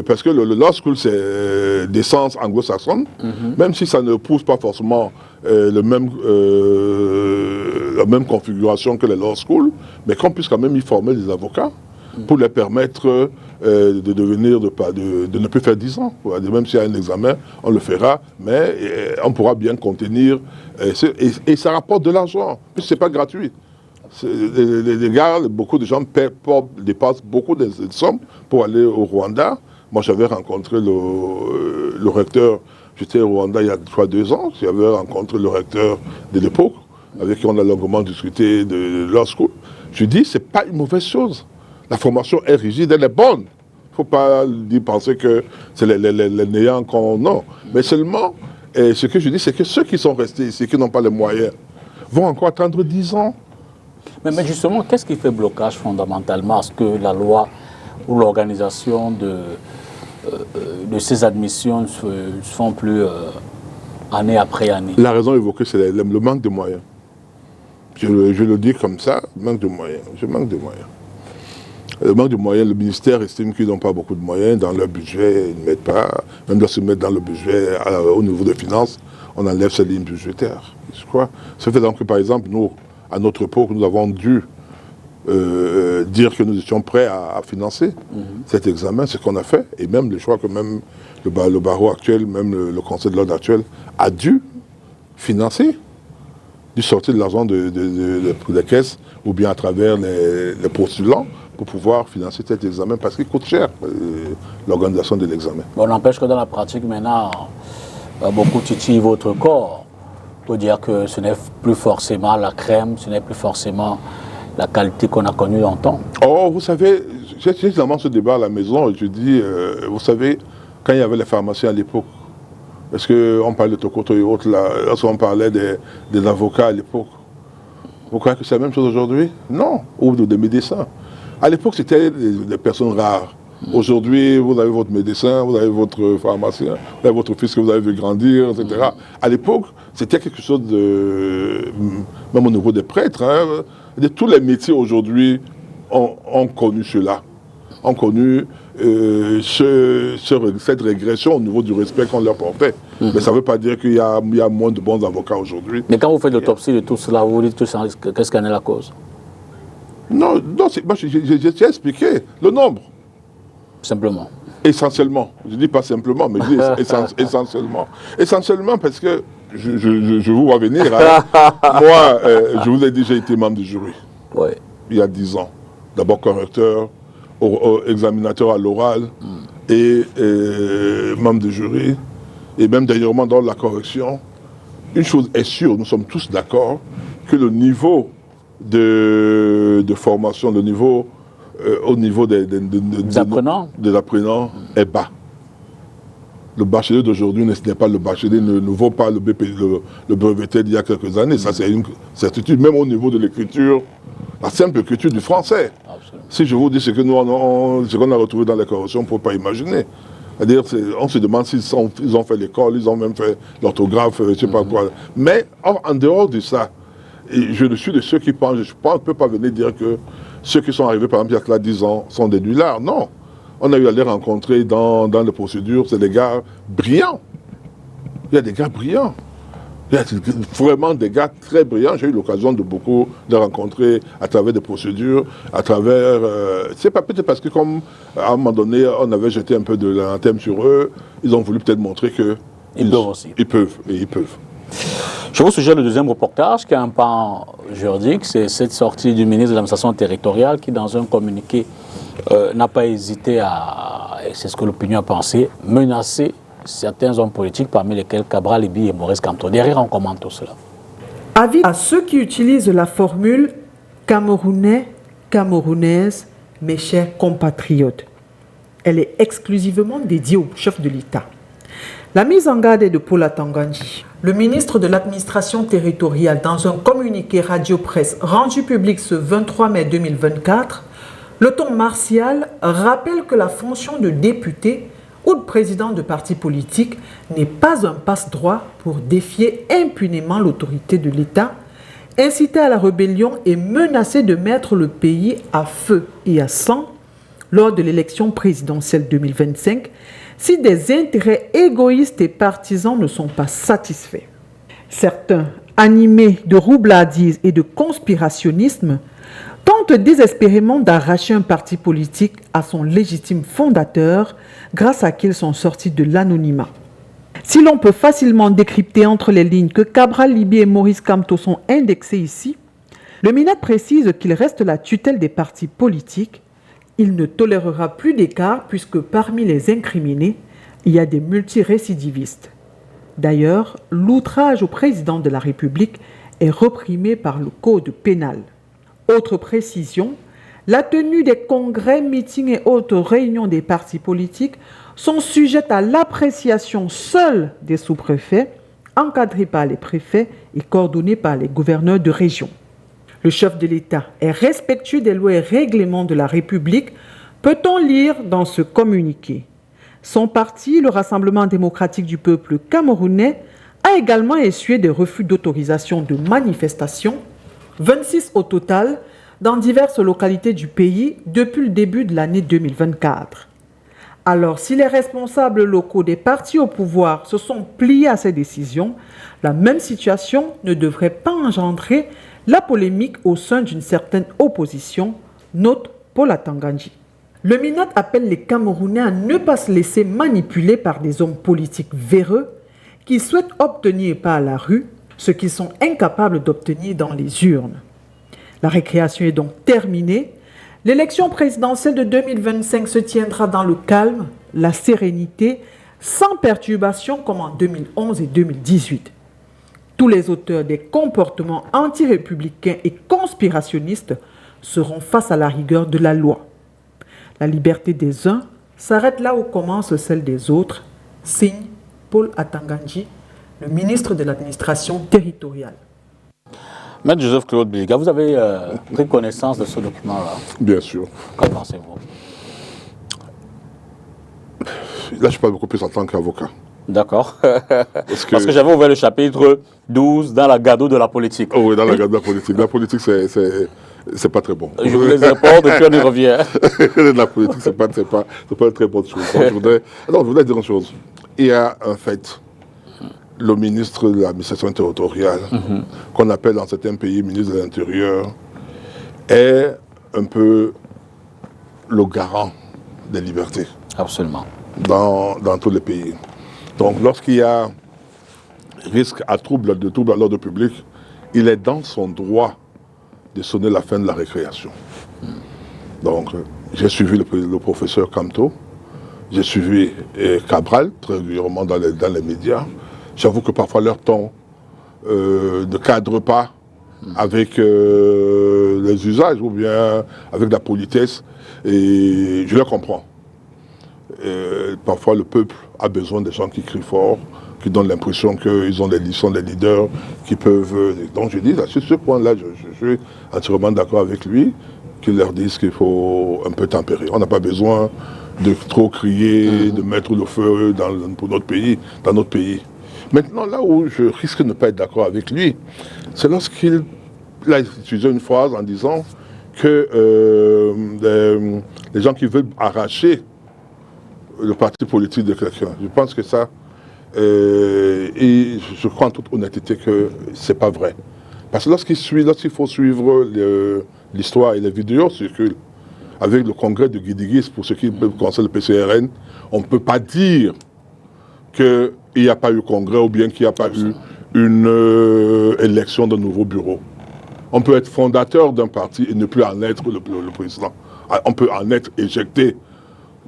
parce que le law school, c'est d'essence anglo-saxonne, même si ça ne pousse pas forcément la même configuration que les law school, mais qu'on puisse quand même y former des avocats pour leur permettre de devenir, de ne plus faire 10 ans. Même s'il y a un examen, on le fera, mais on pourra bien contenir. Et ça rapporte de l'argent, puisque ce n'est pas gratuit. Les gars, beaucoup de gens dépassent beaucoup de sommes pour aller au Rwanda. Moi, j'avais rencontré le recteur, j'étais au Rwanda il y a 2 ans, j'avais rencontré le recteur de l'époque, avec qui on a longuement discuté de law school. Je dis, ce n'est pas une mauvaise chose. La formation est rigide, elle est bonne. Il ne faut pas penser que c'est les néants qu'on... Non. Mais seulement, ce que je dis, c'est que ceux qui sont restés ici, qui n'ont pas les moyens, vont encore attendre 10 ans.
Mais justement, qu'est-ce qui fait blocage fondamentalement à ce que la loi ou l'organisation de ces admissions ne se font plus année après année?
La raison évoquée, c'est le manque de moyens. Je le dis comme ça, manque de moyens. Je manque de moyens. Le manque de moyens, le ministère estime qu'ils n'ont pas beaucoup de moyens dans leur budget, ils ne mettent pas, même lorsqu'ils mettent dans le budget au niveau des finances, on enlève ces lignes budgétaires. Je crois. Ça fait donc que, par exemple, nous, à notre époque, nous avons dû dire que nous étions prêts à financer cet examen, ce qu'on a fait, et même le choix que même le barreau actuel, même le Conseil de l'ordre actuel, a dû financer, dû sortir de l'argent des caisses, ou bien à travers les postulants, pour pouvoir financer cet examen, parce qu'il coûte cher, l'organisation de l'examen.
On n'empêche que dans la pratique, maintenant, beaucoup titillent votre corps pour dire que ce n'est plus forcément la crème, ce n'est plus forcément la qualité qu'on a connue longtemps.
Oh, vous savez, j'ai finalement ce débat à la maison et je dis, vous savez, quand il y avait les pharmaciens à l'époque, est-ce qu'on parlait de Tokoto et autres, lorsqu'on parlait des avocats à l'époque, vous croyez que c'est la même chose aujourd'hui? Non, ou des médecins. À l'époque, c'était des personnes rares. Aujourd'hui, vous avez votre médecin, vous avez votre pharmacien, vous avez votre fils que vous avez vu grandir, etc. À l'époque, c'était quelque chose de... Même au niveau des prêtres, hein, de tous les métiers aujourd'hui ont connu cela. Ont connu cette régression au niveau du respect qu'on leur portait. Mais ça ne veut pas dire qu'il y a moins de bons avocats aujourd'hui.
Mais quand vous faites l'autopsie de tout cela, vous dites qu'est-ce qu'en est la cause?
Non, moi j'ai expliqué le nombre.
Simplement.
Essentiellement. Je ne dis pas simplement, mais je dis essentiellement. Essentiellement parce que, je vous vois venir, hein. Moi, je vous ai dit, j'ai été membre du jury.
Oui.
Il y a 10 ans. D'abord correcteur, examinateur à l'oral, et membre du jury. Et même dernièrement dans la correction. Une chose est sûre, nous sommes tous d'accord que le niveau de formation, le niveau... au niveau des apprenants est bas. Le bachelier d'aujourd'hui n'est pas le bachelier, ne vaut pas le breveté d'il y a quelques années. Ça, c'est une certitude, même au niveau de l'écriture, la simple écriture du français.
Absolument.
Si je vous dis ce que ce qu'on a retrouvé dans les corrections, on ne peut pas imaginer. C'est-à-dire, on se demande s'ils ont fait l'école, ils ont même fait l'orthographe, je ne sais pas quoi. Mais en dehors de ça, et je suis de ceux qui pensent, je ne peux pas venir dire que ceux qui sont arrivés, par exemple, il y a 10 ans, sont des nullards. Non. On a eu à les rencontrer dans les procédures, c'est des gars brillants. Il y a des gars brillants. Il y a vraiment des gars très brillants. J'ai eu l'occasion de beaucoup les rencontrer à travers des procédures, à travers... c'est pas peut-être parce que comme à un moment donné, on avait jeté un peu de l'anathème sur eux, ils ont voulu peut-être montrer que...
Ils peuvent aussi.
Ils peuvent, et ils peuvent.
Je vous suggère le deuxième reportage qui est un pan juridique, c'est cette sortie du ministre de l'administration territoriale qui, dans un communiqué, n'a pas hésité à, et c'est ce que l'opinion a pensé, menacer certains hommes politiques, parmi lesquels Cabral Libye et Maurice Kamto. Derrière, on commente tout cela.
Avis à ceux qui utilisent la formule Camerounais, Camerounaises, mes chers compatriotes. Elle est exclusivement dédiée au chef de l'État. La mise en garde est de Paul Atangandji. Le ministre de l'administration territoriale, dans un communiqué radio-presse rendu public ce 23 mai 2024, le ton martial rappelle que la fonction de député ou de président de parti politique n'est pas un passe-droit pour défier impunément l'autorité de l'État, inciter à la rébellion et menacer de mettre le pays à feu et à sang lors de l'élection présidentielle 2025 si des intérêts égoïstes et partisans ne sont pas satisfaits. Certains, animés de roublardise et de conspirationnisme, tentent désespérément d'arracher un parti politique à son légitime fondateur grâce à qui ils sont sortis de l'anonymat. Si l'on peut facilement décrypter entre les lignes que Cabral Libye et Maurice Kamto sont indexés ici, le MINAT précise qu'il reste la tutelle des partis politiques. Il ne tolérera plus d'écart puisque parmi les incriminés, il y a des multirécidivistes. D'ailleurs, l'outrage au président de la République est réprimé par le code pénal. Autre précision, la tenue des congrès, meetings et autres réunions des partis politiques sont sujettes à l'appréciation seule des sous-préfets, encadrés par les préfets et coordonnés par les gouverneurs de région. Le chef de l'État est respectueux des lois et règlements de la République, peut-on lire dans ce communiqué. Son parti, le Rassemblement démocratique du peuple camerounais, a également essuyé des refus d'autorisation de manifestation, 26 au total, dans diverses localités du pays depuis le début de l'année 2024. Alors, si les responsables locaux des partis au pouvoir se sont pliés à ces décisions, la même situation ne devrait pas engendrer la polémique au sein d'une certaine opposition, note Paul Atangandji. Le MINAT appelle les Camerounais à ne pas se laisser manipuler par des hommes politiques véreux qui souhaitent obtenir par la rue ce qu'ils sont incapables d'obtenir dans les urnes. La récréation est donc terminée. L'élection présidentielle de 2025 se tiendra dans le calme, la sérénité, sans perturbation comme en 2011 et 2018. Tous les auteurs des comportements anti-républicains et conspirationnistes seront face à la rigueur de la loi. La liberté des uns s'arrête là où commence celle des autres, signe Paul Atangandji, le ministre de l'administration territoriale.
Maître Joseph-Claude Biliga, vous avez pris connaissance de ce document-là?
Bien sûr.
Qu'en pensez-vous?
Là, je parle beaucoup plus en tant qu'avocat.
D'accord. Parce que j'avais ouvert le chapitre 12 dans la gado de la politique.
Oh oui, dans la gado de la politique. La politique, c'est pas très bon.
Je vous les apporte et puis on y revient.
La politique, c'est pas une très bonne chose. Donc, je voudrais dire une chose. Il y a un fait. Le ministre de l'administration territoriale, qu'on appelle dans certains pays ministre de l'Intérieur, est un peu le garant des libertés.
Absolument.
Dans tous les pays. Donc lorsqu'il y a risque à trouble à l'ordre public, il est dans son droit de sonner la fin de la récréation. Donc j'ai suivi le professeur Kamto, j'ai suivi Cabral très régulièrement dans les médias. J'avoue que parfois leur ton ne cadre pas avec les usages ou bien avec la politesse, et je le comprends. parfois le peuple a besoin des gens qui crient fort, qui donnent l'impression qu'ils sont des leaders, qui peuvent... Donc je dis, sur ce point-là, je suis entièrement d'accord avec lui, qu'ils leur disent qu'il faut un peu tempérer. On n'a pas besoin de trop crier, de mettre le feu pour notre pays, dans notre pays. Maintenant, là où je risque de ne pas être d'accord avec lui, c'est lorsqu'il a utilisé une phrase en disant que les gens qui veulent arracher le parti politique de quelqu'un, je pense que ça, et je crois en toute honnêteté que c'est pas vrai. Parce que lorsqu'il faut suivre l'histoire et les vidéos circulent, avec le congrès de Guidigis, pour ceux qui concernent le PCRN, on ne peut pas dire qu'il n'y a pas eu congrès ou bien qu'il n'y a pas eu une élection de nouveau bureau. On peut être fondateur d'un parti et ne plus en être le président. On peut en être éjecté.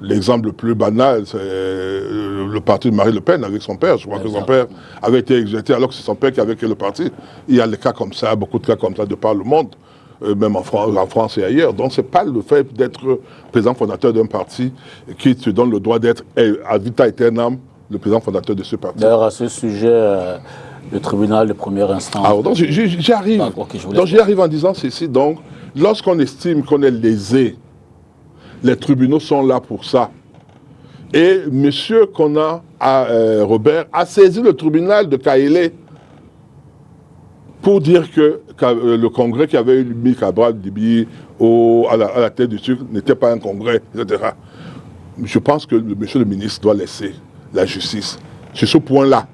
L'exemple le plus banal, c'est le parti de Marine Le Pen avec son père. Je crois que son père avait été éjecté alors que c'est son père qui avait créé le parti. Il y a des cas comme ça, beaucoup de cas comme ça de par le monde, même en France et ailleurs. Donc ce n'est pas le fait d'être président fondateur d'un parti qui te donne le droit d'être ad vitam aeternam le président fondateur de ce parti.
D'ailleurs, à ce sujet, le tribunal de première instance...
Alors, donc j'y arrive. J'y arrive en disant ceci. Donc, lorsqu'on estime qu'on est lésé, les tribunaux sont là pour ça. Et M. Kona, Robert, a saisi le tribunal de Kaélé pour dire que le congrès qui avait mis Cabral Dibi à la tête du sucre n'était pas un congrès, etc. Je pense que monsieur le ministre doit laisser la justice, sur ce point-là,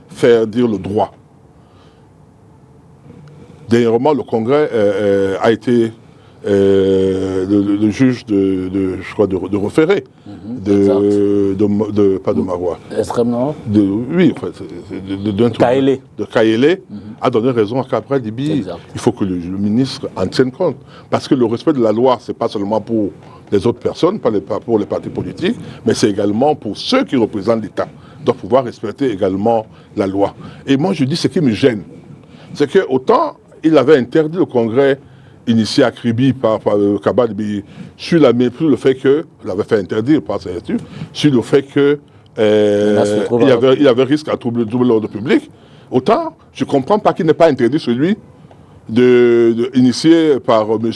faire dire le droit. Dernièrement, le congrès a été le juge je crois, de référé, pas de Marois.
Extrêmement.
Oui, en fait,
Kaélé.
De Kaélé a donné raison à Cabral Dibi. Il faut que le ministre en tienne compte. Parce que le respect de la loi, ce n'est pas seulement pour les autres personnes, pas pour les partis politiques, mais c'est également pour ceux qui représentent l'État. Doivent pouvoir respecter également la loi. Et moi, je dis ce qui me gêne, c'est que autant il avait interdit le congrès initié à Kribi par Cabral Dibi sur le fait que, il avait fait interdire par sa lecture, sur le fait que il avait risque à troubler l'ordre public, autant je ne comprends pas qu'il n'ait pas interdit celui initié par M.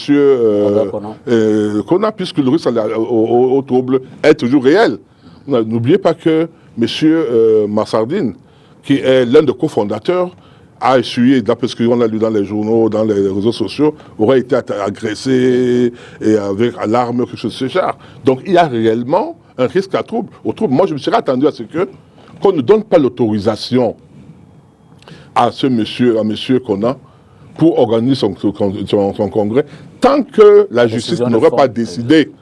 Kona, puisque le risque au trouble est toujours réel. N'oubliez pas que M. Massardine, qui est l'un des cofondateurs, a essuyé, d'après ce qu'on a lu dans les journaux, dans les réseaux sociaux, aurait été agressé et avec l'arme, quelque chose de ce genre. Donc il y a réellement un risque à trouble. Moi, je me serais attendu à ce qu'on ne donne pas l'autorisation à monsieur Kona pour organiser son congrès, tant que la justice n'aurait pas décidé.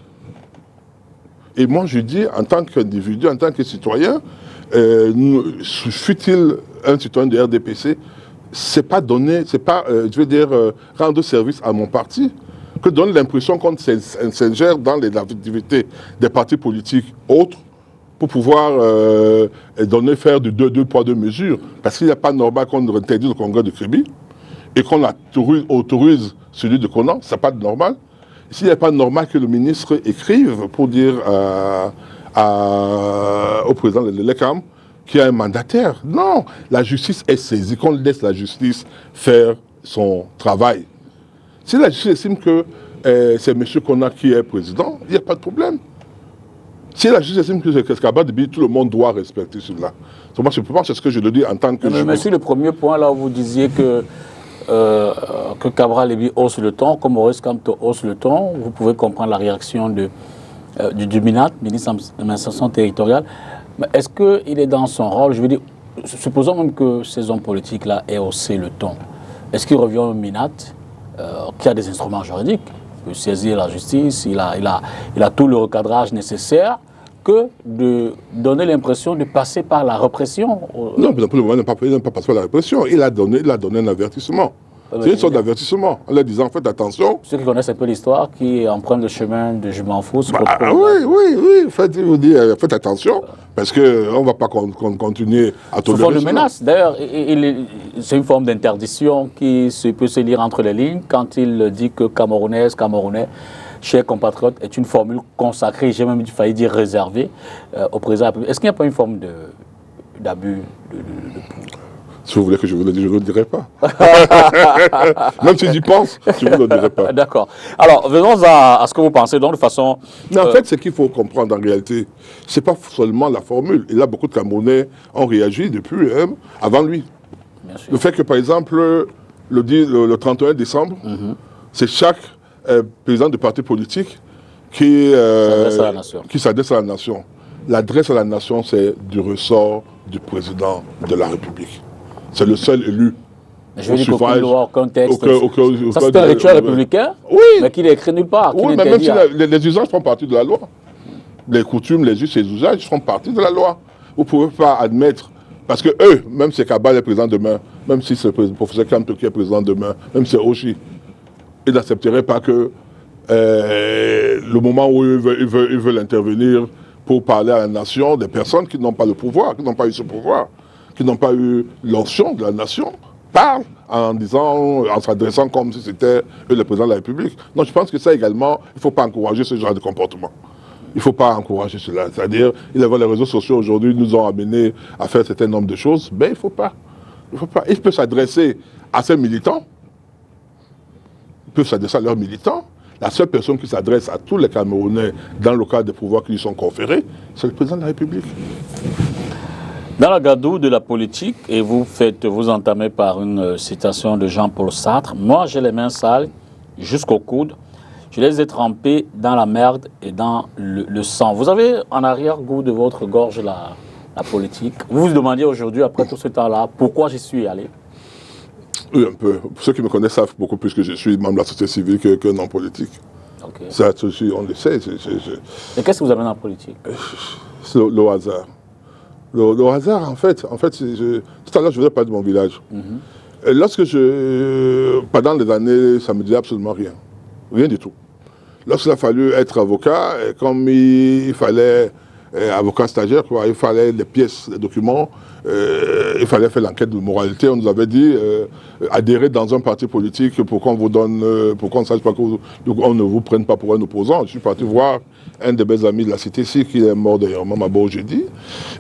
Et moi, je dis, en tant qu'individu, en tant que citoyen, fut-il un citoyen de RDPC, c'est pas donner, c'est pas, rendre service à mon parti, que donne l'impression qu'on s'ingère dans les activités des partis politiques autres pour pouvoir faire du deux poids, deux mesures. Parce qu'il n'est pas normal qu'on interdise le congrès de Kribi et qu'on autorise celui de Kona, c'est pas normal. S'il n'est pas normal que le ministre écrive pour dire au président de l'ELECAM qu'il y a un mandataire. Non, la justice est saisie, qu'on laisse la justice faire son travail. Si la justice estime que c'est M. Kona qui est président, il n'y a pas de problème. Si la justice estime que c'est Cabral Dibi, tout le monde doit respecter cela. Moi, je pense que c'est ce que je le dis en tant que...
Mais sur le premier point, là où vous disiez que Cabral Dibi hausse le ton, comme Maurice Kamto hausse le ton, vous pouvez comprendre la réaction du MINAT, ministre de l'administration territoriale. Est-ce qu'il est dans son rôle, je veux dire, supposons même que ces hommes politiques-là aient haussé le ton, est-ce qu'il revient au MINAT, qui a des instruments juridiques, il peut saisir la justice, il a tout le recadrage nécessaire, que de donner l'impression de passer par la répression?
Non, pour le moment, il n'a pas passé par la répression. Il a donné un avertissement. C'est une sorte d'avertissement, en leur disant, faites attention.
Ceux qui connaissent un peu l'histoire, qui empruntent le chemin de je m'en fous,
oui, faites attention, parce qu'on ne va pas continuer à tolérer.
Sous forme de menace, d'ailleurs, c'est une forme d'interdiction qui peut se lire entre les lignes quand il dit que Camerounais chers compatriotes, est une formule consacrée, j'ai même failli dire réservée au président de la République. Est-ce qu'il n'y a pas une forme d'abus de pouvoir?
Si vous voulez que je vous le dise, je ne le dirai pas. Même si j'y pense, je ne vous le dirai pas.
D'accord. Alors, venons à ce que vous pensez, donc de façon...
Mais en fait, ce qu'il faut comprendre en réalité, ce n'est pas seulement la formule. Et là, beaucoup de Camerounais ont réagi depuis, avant lui.
Bien sûr.
Le fait que, par exemple, le 31 décembre, c'est chaque président de parti politique qui s'adresse à la nation. L'adresse à la nation, c'est du ressort du président de la République. C'est le seul élu.
Je veux dire qu'aucune loi, aucun texte. Ça,
c'est
c'est un rituel républicain,
oui,
mais qui n'est écrit nulle part.
Oui, mais même si les usages font partie de la loi. Les coutumes, les us et les usages font partie de la loi. Vous ne pouvez pas admettre, parce que eux, même si Kabal est président demain, même si c'est le professeur Kamto qui est président demain, même si c'est Oshi, ils n'accepteraient pas que le moment où ils veulent intervenir pour parler à la nation, des personnes qui n'ont pas le pouvoir, qui n'ont pas eu ce pouvoir, qui n'ont pas eu l'option de la nation, parlent en s'adressant comme si c'était eux le président de la République. Donc je pense que ça également, il ne faut pas encourager ce genre de comportement. Il ne faut pas encourager cela. C'est-à-dire, les réseaux sociaux aujourd'hui nous ont amenés à faire un certain nombre de choses, mais il ne faut pas. Il faut pas. Ils peuvent s'adresser à ces militants. Ils peuvent s'adresser à leurs militants. La seule personne qui s'adresse à tous les Camerounais dans le cadre des pouvoirs qui lui sont conférés, c'est le président de la République.
Dans la gadoue de la politique, et vous entamez par une citation de Jean-Paul Sartre, moi j'ai les mains sales jusqu'au coude, je les ai trempées dans la merde et dans le sang. Vous avez en arrière-goût de votre gorge la politique. Vous vous demandiez aujourd'hui, après tout ce temps-là, pourquoi j'y suis allé?
Oui, un peu. Ceux qui me connaissent savent beaucoup plus que je suis membre de la société civile que non politique.
Okay.
Ça, on le sait.
Mais qu'est-ce que vous avez dans la politique?
C'est le hasard. Le hasard, en fait tout à l'heure, je voulais parler de mon village. Lorsque pendant des années, ça ne me disait absolument rien. Rien du tout. Lorsqu'il a fallu être avocat, comme il fallait, avocat stagiaire, quoi, il fallait des pièces, des documents, il fallait faire l'enquête de moralité. On nous avait dit adhérer dans un parti politique pour qu'on vous donne, pour qu'on ne sache pas qu'on ne vous prenne pas pour un opposant. Je suis parti voir un de mes amis de la cité-ci qui est mort d'ailleurs, Mabo jeudi,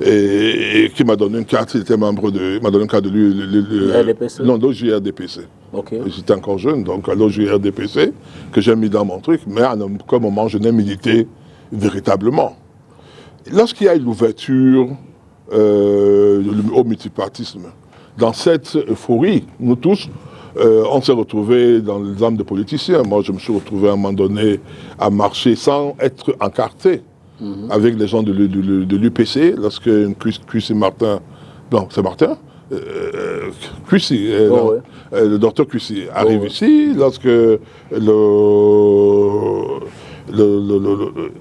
et qui m'a donné une carte. Il était membre de, il m'a donné une carte de
l'URDPC.
Non, l'OJRDPC.
Okay.
J'étais encore jeune, donc à l'OJRDPC que j'ai mis dans mon truc, mais à aucun moment je n'ai milité véritablement. Lorsqu'il y a eu l'ouverture au multipartisme, dans cette euphorie, nous tous, on s'est retrouvés dans les âmes de politiciens. Moi, je me suis retrouvé à un moment donné à marcher sans être encarté avec les gens de l'UPC, lorsque Cuissy Martin, non, c'est Martin, Cuissy, le docteur Cuissy arrive ici, lorsque il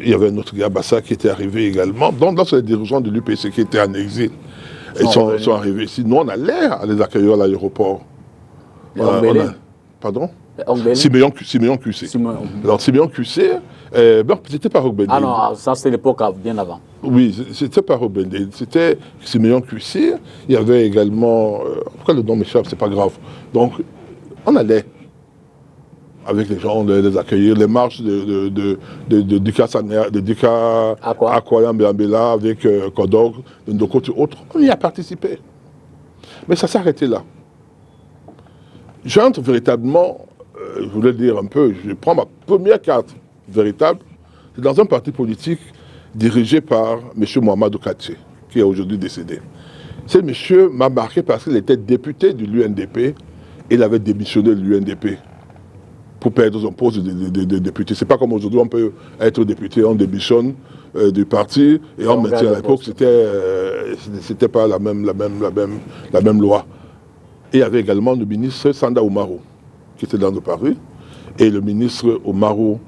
y avait un autre gars, Bassa, qui était arrivé également. Donc, lorsque les dirigeants de l'UPC qui étaient en exil, ils sont arrivés ici. Nous, on allait à les accueillir à l'aéroport. Pardon? Siméon QC. Alors, Siméon QC, c'était pas Rogbendé.
Ah non, ça c'était l'époque bien avant.
Oui, c'était pas Rogbendé. C'était Siméon QC. Il y avait également. Pourquoi le nom m'échappe? C'est pas grave. Donc, on allait avec les gens, les accueillir, les marches de Dika Akwayambela avec Kodog, de Ndoko et autres. On y a participé. Mais ça s'est arrêté là. J'entre véritablement, je voulais dire un peu, je prends ma première carte véritable, c'est dans un parti politique dirigé par M. Mohamed Okache, qui est aujourd'hui décédé. Ce monsieur m'a marqué parce qu'il était député de l'UNDP et il avait démissionné de l'UNDP pour perdre son poste de député. C'est pas comme aujourd'hui, on peut être député, on démissionne du parti et on maintient. À l'époque, c'était pas la même loi. Et il y avait également le ministre Sanda Oumarou, qui était dans le Paris, et le ministre Oumarou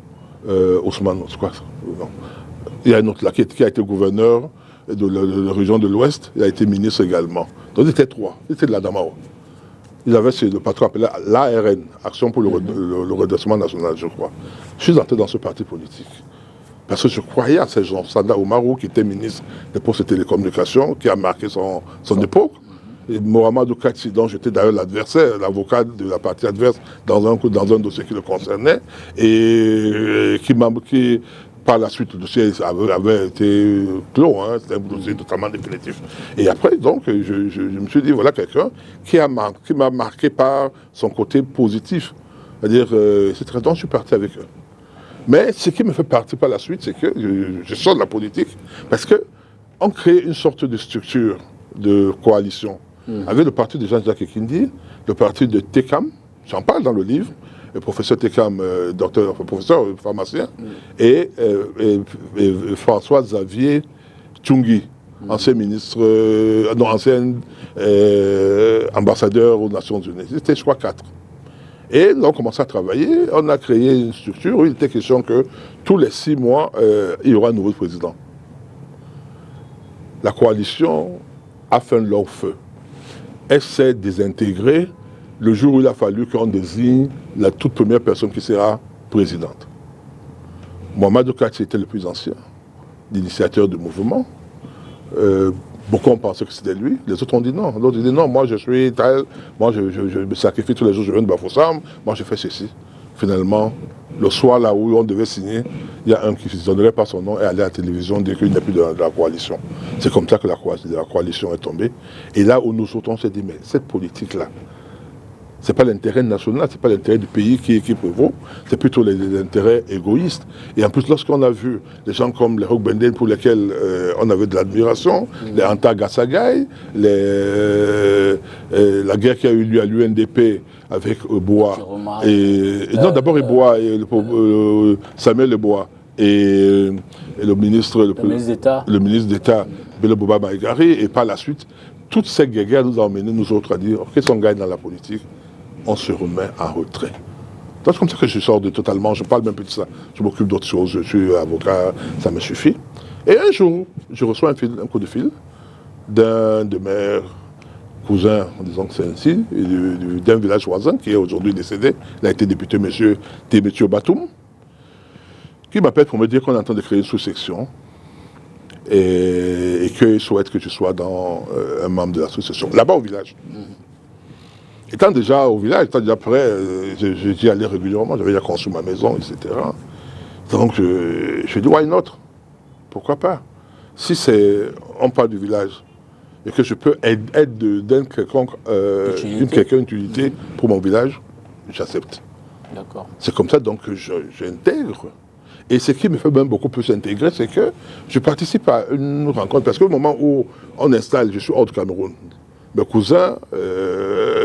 Ousmane, je crois. Non. Il y a un autre là qui a été gouverneur de la région de l'Ouest, il a été ministre également. Donc ils étaient trois, ils étaient de la Damao. Ils avaient le patron appelé l'ARN, Action pour le redressement national, je crois. Je suis entré dans ce parti politique. Parce que je croyais à ces gens, Sanda Oumarou, qui était ministre des Postes et Télécommunications, qui a marqué son époque. Et Mohamedou Katsi, dont j'étais d'ailleurs l'adversaire, l'avocat de la partie adverse dans un dossier qui le concernait, et qui par la suite, le dossier avait été clos, hein, c'était un dossier totalement définitif. Et après, donc, je me suis dit, voilà quelqu'un qui m'a marqué par son côté positif. C'est-à-dire, c'est très long, je suis parti avec eux. Mais ce qui me fait partir par la suite, c'est que je sors de la politique, parce qu'on crée une sorte de structure de coalition avec le parti de Jean-Jacques Ekindi, le parti de TECAM, j'en parle dans le livre, le professeur TECAM, professeur pharmacien, et François-Xavier Tchungi, ancien ministre, ancien ambassadeur aux Nations Unies. C'était, je crois, 4. Et là, on commençait à travailler, on a créé une structure où il était question que tous les 6 mois, il y aura un nouveau président. La coalition a fait un long feu. Elle s'est désintégrée le jour où il a fallu qu'on désigne la toute première personne qui sera présidente. Mohamedou Katsi était le plus ancien, l'initiateur du mouvement. Beaucoup ont pensé que c'était lui, les autres ont dit non. L'autre dit non, moi je suis tel, moi je me sacrifie tous les jours, je viens de Bafoussam, moi je fais ceci. Finalement, le soir là où on devait signer, il y a un qui ne donnerait pas son nom et allait à la télévision dire qu'il n'y a plus de la coalition. C'est comme ça que la coalition est tombée. Et là où nous autres, on s'est dit, mais cette politique-là, ce n'est pas l'intérêt national, ce n'est pas l'intérêt du pays qui prévaut, c'est plutôt les intérêts égoïstes. Et en plus, lorsqu'on a vu des gens comme les Rogbenden pour lesquels on avait de l'admiration, les Anta Gassagaï, la guerre qui a eu lieu à l'UNDP avec Bois, non, d'abord Bois, et Samuel Bois, et le ministre d'État, Bello Boba Maïgari, et par la suite, toutes ces guerres nous ont emmenés, nous autres, à dire, qu'est-ce qu'on gagne dans la politique? On se remet en retrait. C'est comme ça que je sors de totalement, je parle même plus de ça. Je m'occupe d'autres choses, je suis avocat, ça me suffit. Et un jour, je reçois un coup de fil d'un de mes cousins, disons que c'est ainsi, d'un village voisin qui est aujourd'hui décédé. Il a été député, monsieur Témétio Batoum, qui m'appelle pour me dire qu'on est en train de créer une sous-section et qu'il souhaite que je sois un membre de la sous-section, là-bas au village. Étant déjà au village, étant déjà prêt, j'y allais régulièrement, j'avais déjà construit ma maison, etc. Donc je dis, why not? Pourquoi pas? Si on parle du village et que je peux être d'une quelconque utilité pour mon village, j'accepte.
D'accord.
C'est comme ça donc que j'intègre. Et ce qui me fait même beaucoup plus intégrer, c'est que je participe à une rencontre, parce qu'au moment où on installe, je suis hors du Cameroun, mes cousins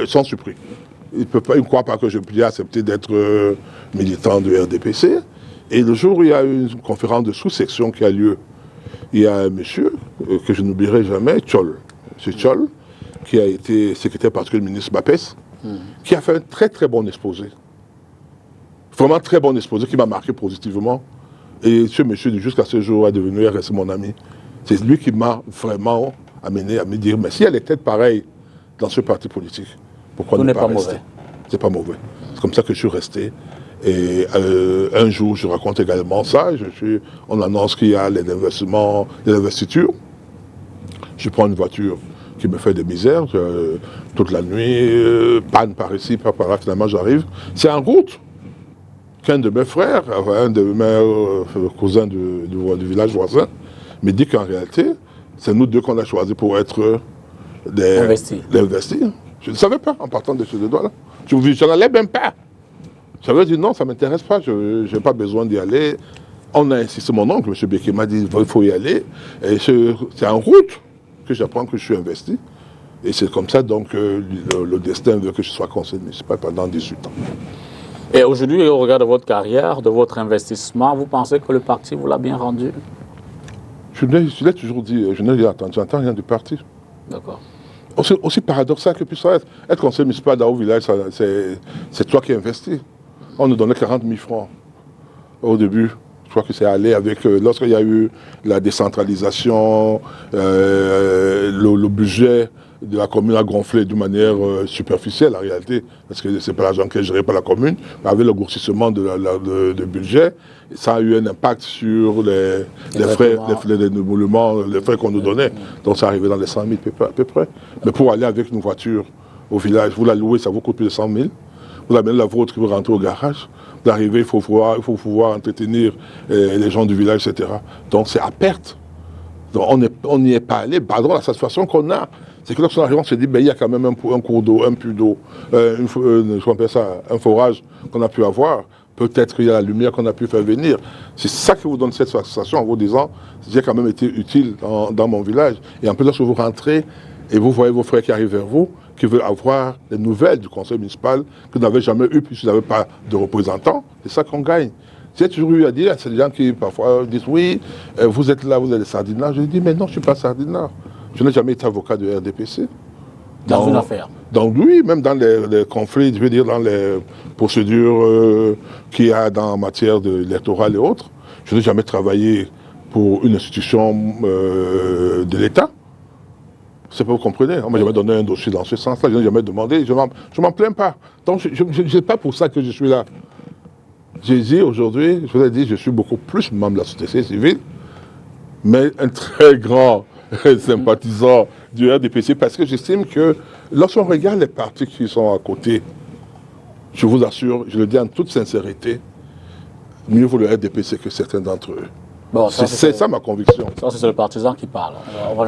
sont surpris. Ils ne croient pas que je puisse accepter d'être militant de RDPC. Et le jour où il y a eu une conférence de sous-section qui a lieu, il y a un monsieur que je n'oublierai jamais, Tchol. C'est Tchol, qui a été secrétaire particulier du ministre Bapès, qui a fait un très très bon exposé. Vraiment très bon exposé qui m'a marqué positivement. Et ce monsieur, jusqu'à ce jour, est devenu resté mon ami. C'est lui qui m'a vraiment amené à me dire, mais s'il y a des têtes pareilles dans ce parti politique, pourquoi ne pas rester? C'est pas mauvais. C'est comme ça que je suis resté. Et un jour, je raconte également ça. On annonce qu'il y a les investitures. Je prends une voiture qui me fait des misères toute la nuit, panne par ici, pas par là, finalement j'arrive. C'est en route qu'un de mes frères, un de mes cousins du village voisin, me dit qu'en réalité, c'est nous deux qu'on a choisi pour être des investis. Je ne savais pas en partant de ce doigt-là. Je n'en allais même pas. J'avais dit non, ça ne m'intéresse pas, je n'ai pas besoin d'y aller. On a insisté, mon oncle, M. Béquet, m'a dit il faut y aller. Et c'est en route que j'apprends que je suis investi. Et c'est comme ça donc que le destin veut que je sois conseiller municipal pendant 18 ans.
Et aujourd'hui, au regard de votre carrière, de votre investissement, vous pensez que le parti vous l'a bien rendu?
Je l'ai toujours dit, je n'ai rien entendu, j'entends rien du parti.
D'accord.
Aussi paradoxal que puisse être conseiller municipal dans le village, c'est toi qui investis. On nous donnait 40 000 francs au début. Je crois que c'est allé avec, lorsqu'il y a eu la décentralisation, le budget de la commune a gonflé d'une manière superficielle en réalité, parce que c'est pas l'argent qui est géré par la commune, mais avec le grossissement de budget, ça a eu un impact sur les frais, les frais qu'on nous donnait. Donc ça arrivait dans les 100 000 à peu près. Mais pour aller avec une voiture au village, vous la louez, ça vous coûte plus de 100 000. Vous amenez la vôtre qui veut rentrer au garage. Vous arrivez, il faut pouvoir entretenir les gens du village, etc. Donc c'est à perte. Donc on n'y est pas allé. Pardon, la satisfaction qu'on a, c'est que lorsqu'on arrive, on se dit, ben, il y a quand même un cours d'eau, un puits d'eau, un forage qu'on a pu avoir. Peut-être qu'il y a la lumière qu'on a pu faire venir. C'est ça qui vous donne cette satisfaction en vous disant, j'ai quand même été utile dans mon village. Et en plus, lorsque vous rentrez et vous voyez vos frères qui arrivent vers vous, qui veulent avoir des nouvelles du conseil municipal que vous n'avez jamais eu puisque vous n'avez pas de représentants, c'est ça qu'on gagne. J'ai toujours eu à dire, c'est des gens qui parfois disent, oui, vous êtes là, vous êtes des sardinards. Je dis, mais non, je ne suis pas sardinard. Je n'ai jamais été avocat de RDPC.
Dans une affaire.
Donc oui, même dans les conflits, je veux dire dans les procédures qu'il y a en matière électorale et autres, je n'ai jamais travaillé pour une institution de l'État. C'est pas, vous comprenez. On m'a jamais donné un dossier dans ce sens-là, je n'ai jamais demandé, je m'en plains pas. Donc je n'est pas pour ça que je suis là. J'ai dit aujourd'hui, je vous ai dit, je suis beaucoup plus membre de la société civile, mais un très grand sympathisant du RDPC, parce que j'estime que lorsqu'on regarde les partis qui sont à côté, je vous assure, je le dis en toute sincérité, mieux vaut le RDPC que certains d'entre eux.
Bon,
c'est ça ma conviction.
Ça, c'est le partisan qui parle.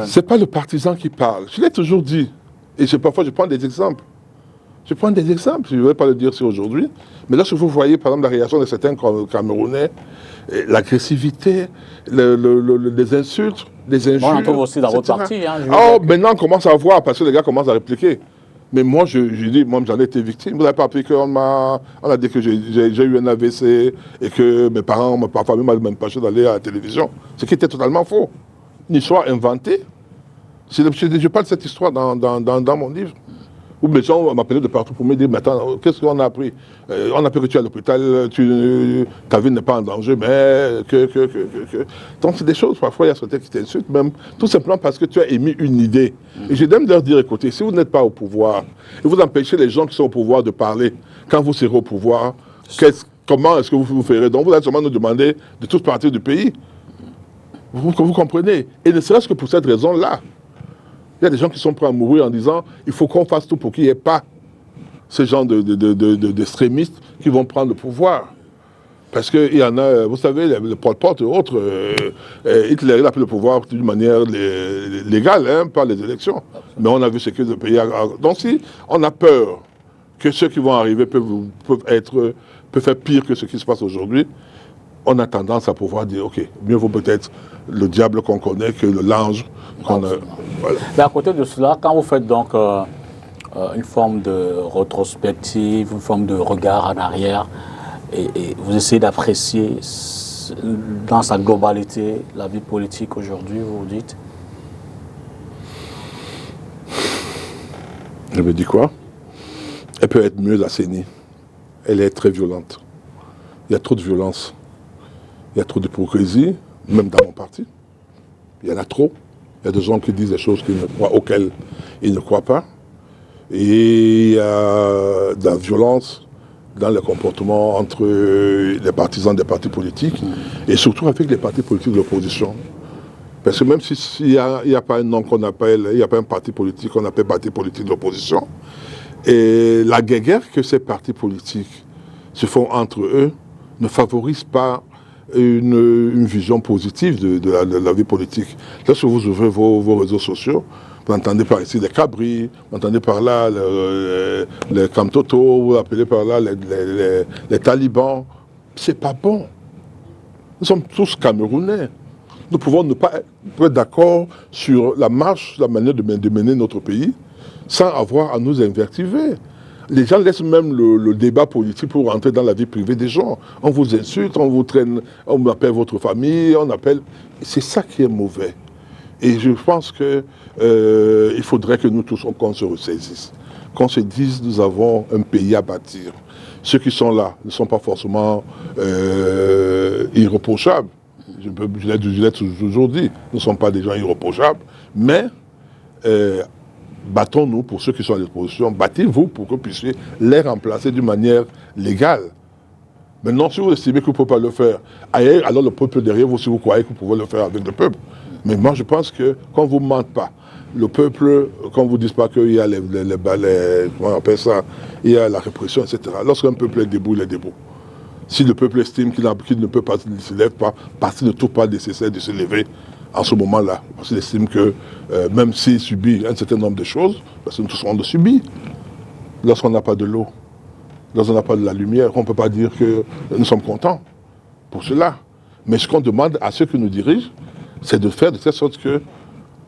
C'est pas le partisan qui parle. Je l'ai toujours dit. Et parfois, je prends des exemples. Je ne vais pas le dire si aujourd'hui. Mais lorsque vous voyez, par exemple, la réaction de certains Camerounais, l'agressivité, les insultes, les injures.
On en trouve aussi dans votre parti.
Maintenant, on commence à voir, parce que les gars commencent à répliquer. Mais moi, je dis, moi, j'en ai été victime. Vous n'avez pas appris qu'on a dit que j'ai eu un AVC et que mes parents, ma famille m'a même empêché d'aller à la télévision. Ce qui était totalement faux. Une histoire inventée. Je parle de cette histoire dans mon livre. Où les gens m'appelaient de partout pour me dire, mais attends, qu'est-ce qu'on a appris? On a appris que tu es à l'hôpital, ta vie n'est pas en danger, mais Donc c'est des choses, parfois il y a certains qui t'insultent, même tout simplement parce que tu as émis une idée. Et je d'aime leur dire, écoutez, si vous n'êtes pas au pouvoir, et vous empêchez les gens qui sont au pouvoir de parler, quand vous serez au pouvoir, comment est-ce que vous ferez? Donc vous allez sûrement nous demander de tous partir du pays. Vous comprenez? Et ne serait-ce que pour cette raison-là. Il y a des gens qui sont prêts à mourir en disant il faut qu'on fasse tout pour qu'il n'y ait pas ce genre d'extrémistes qui vont prendre le pouvoir. Parce qu'il y en a, vous savez, le Pol Pot et autres, Hitler il a pris le pouvoir d'une manière légale, par les élections. Mais on a vu ce que le pays a. Donc si on a peur que ceux qui vont arriver peuvent faire pire que ce qui se passe aujourd'hui, on a tendance à pouvoir dire, ok, mieux vaut peut-être le diable qu'on connaît que l'ange qu'on a. Voilà.
Mais à côté de cela, quand vous faites donc une forme de rétrospective, une forme de regard en arrière, et vous essayez d'apprécier dans sa globalité la vie politique aujourd'hui, vous dites?
Je me dis quoi? Elle peut être mieux assainie. Elle est très violente. Il y a trop de violence. Il y a trop d'hypocrisie, même dans mon parti. Il y en a trop. Il y a des gens qui disent des choses auxquelles ils ne croient pas. Et il y a de la violence dans le comportement entre les partisans des partis politiques et surtout avec les partis politiques de l'opposition. Parce que même s'il n'y a pas un nom qu'on appelle, il n'y a pas un parti politique qu'on appelle parti politique de l'opposition, et la guerre que ces partis politiques se font entre eux ne favorise pas une vision positive de la vie politique. Lorsque vous ouvrez vos réseaux sociaux, vous entendez par ici les cabris, vous entendez par là les Kamtoto, vous appelez par là les talibans. C'est pas bon. Nous sommes tous Camerounais. Nous pouvons ne pas être d'accord sur la marche, la manière de mener notre pays, sans avoir à nous invectiver. Les gens laissent même le débat politique pour rentrer dans la vie privée des gens. On vous insulte, on vous traîne, on appelle votre famille, on appelle... C'est ça qui est mauvais. Et je pense qu'il faudrait que nous tous, qu'on se ressaisisse. Qu'on se dise, nous avons un pays à bâtir. Ceux qui sont là ne sont pas forcément irréprochables. Je l'ai toujours dit, nous ne sommes pas des gens irréprochables, mais battons-nous pour ceux qui sont à l'opposition, battez-vous pour que vous puissiez les remplacer d'une manière légale. Maintenant, si vous estimez que vous ne pouvez pas le faire, alors le peuple derrière vous, si vous croyez que vous pouvez le faire avec le peuple. Mais moi, je pense que quand vous ne mentez pas, le peuple, quand vous ne dites pas qu'il y a comment on appelle ça, il y a la répression, etc. Lorsqu'un peuple est debout, il est debout. Si le peuple estime qu'il ne peut pas se lever, parce qu'il ne trouve pas nécessaire de se lever en ce moment-là, parce qu'il estime que même s'il subit un certain nombre de choses, parce que nous tous on le subit, lorsqu'on n'a pas de l'eau, lorsqu'on n'a pas de la lumière, on ne peut pas dire que nous sommes contents pour cela. Mais ce qu'on demande à ceux qui nous dirigent, c'est de faire de telle sorte que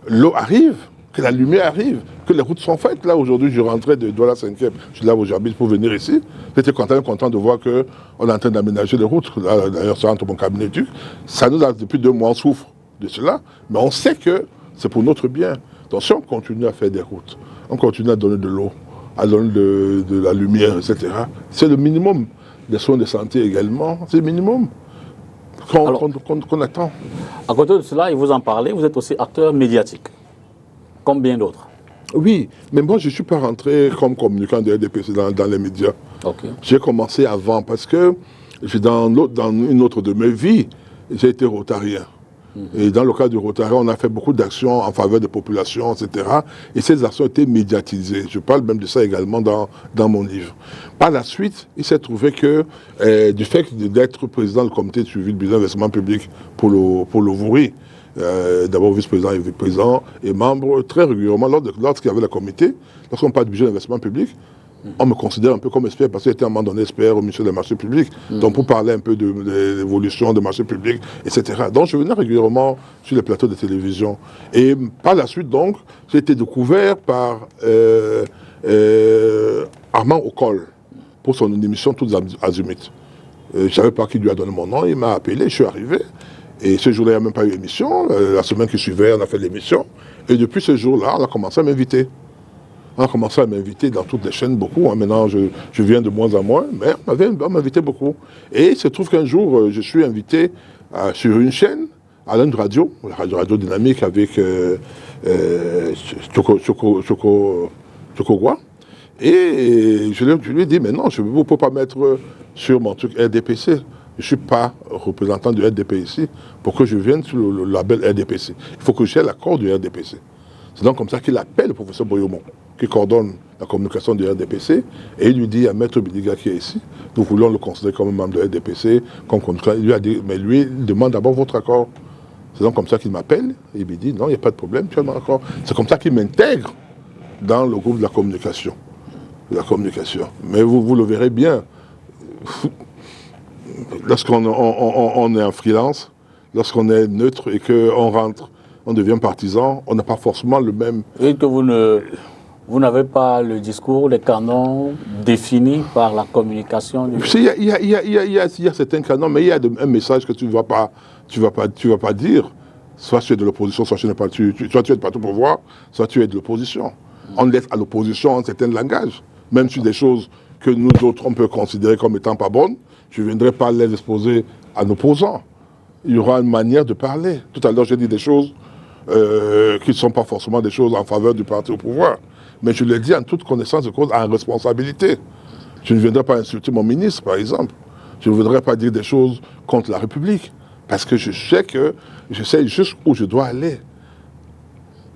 l'eau arrive, que la lumière arrive, que les routes sont faites. Là, aujourd'hui, je rentrais de Douala 5e, je suis là où j'habite pour venir ici. J'étais content de voir qu'on est en train d'aménager les routes. Là, d'ailleurs, ça entre mon cabinet duc. Ça nous a, depuis 2 mois, on souffre de cela, mais on sait que c'est pour notre bien. Donc, si on continue à faire des routes, on continue à donner de l'eau, à donner de la lumière, etc., c'est le minimum. Des soins de santé également, c'est le minimum qu'on attend.
À côté de cela, et vous en parlez, vous êtes aussi acteur médiatique, comme bien d'autres.
Oui, mais moi je ne suis pas rentré comme communicant de RDPC dans les médias.
Okay.
J'ai commencé avant parce que dans une autre de mes vies, j'ai été rotarien. Et dans le cadre du Rotary, on a fait beaucoup d'actions en faveur des populations, etc. Et ces actions étaient médiatisées. Je parle même de ça également dans mon livre. Par la suite, il s'est trouvé que du fait d'être président du comité de suivi de bilan d'investissement public pour le Vouri, d'abord vice-président et vice-président, et membre très régulièrement, lorsqu'il y avait le comité, lorsqu'on parle du budget d'investissement public, on me considère un peu comme expert parce que j'étais un moment donné expert au ministère des marchés publics. Donc pour parler un peu de l'évolution des marchés publics, etc. Donc je venais régulièrement sur les plateaux de télévision. Et par la suite, donc, j'ai été découvert par Armand Ocol pour son émission Toutes Azimuts. Je ne savais pas qui lui a donné mon nom, il m'a appelé, je suis arrivé. Et ce jour-là, il n'y a même pas eu d'émission. La semaine qui suivait, on a fait l'émission. Et depuis ce jour-là, on a commencé à m'inviter. On a commencé à m'inviter dans toutes les chaînes beaucoup. Hein. Maintenant, je viens de moins en moins, mais on m'invitait beaucoup. Et il se trouve qu'un jour, je suis invité sur une chaîne, à l'une radio, la radio dynamique avec Chokogoua. Et je lui ai dit, mais non, je ne peux pas mettre sur mon truc RDPC. Je ne suis pas représentant du RDP ici pour que je vienne sur le label RDPC. Il faut que j'ai l'accord du RDPC. C'est donc comme ça qu'il appelle le professeur Boyomon, qui coordonne la communication du RDPC, et il lui dit à Maître Bidiga qui est ici, nous voulons le considérer comme un membre de RDPC, comme conducteur. Il lui a dit, mais lui, il demande d'abord votre accord. C'est donc comme ça qu'il m'appelle, et il me dit, non, il n'y a pas de problème, tu as mon accord. C'est comme ça qu'il m'intègre dans le groupe de la communication. Mais vous le verrez bien, lorsqu'on est en freelance, lorsqu'on est neutre et qu'on rentre, on devient partisan, on n'a pas forcément le même...
Et que vous n'avez pas le discours, les canons définis par la communication du...
Il y a certains canons, mais il y a un message que tu ne vas pas dire. Soit tu es de l'opposition, soit tu n'es pas... soit tu es de parti au pouvoir, soit tu es de l'opposition. On laisse à l'opposition un certain langage. Même sur des choses que nous autres, on peut considérer comme étant pas bonnes, je ne viendrai pas les exposer à nos opposants. Il y aura une manière de parler. Tout à l'heure, j'ai dit des choses qui ne sont pas forcément des choses en faveur du parti au pouvoir. Mais je l'ai dit en toute connaissance de cause, en responsabilité. Je ne viendrai pas insulter mon ministre, par exemple. Je ne voudrais pas dire des choses contre la République. Parce que je sais juste où je dois aller.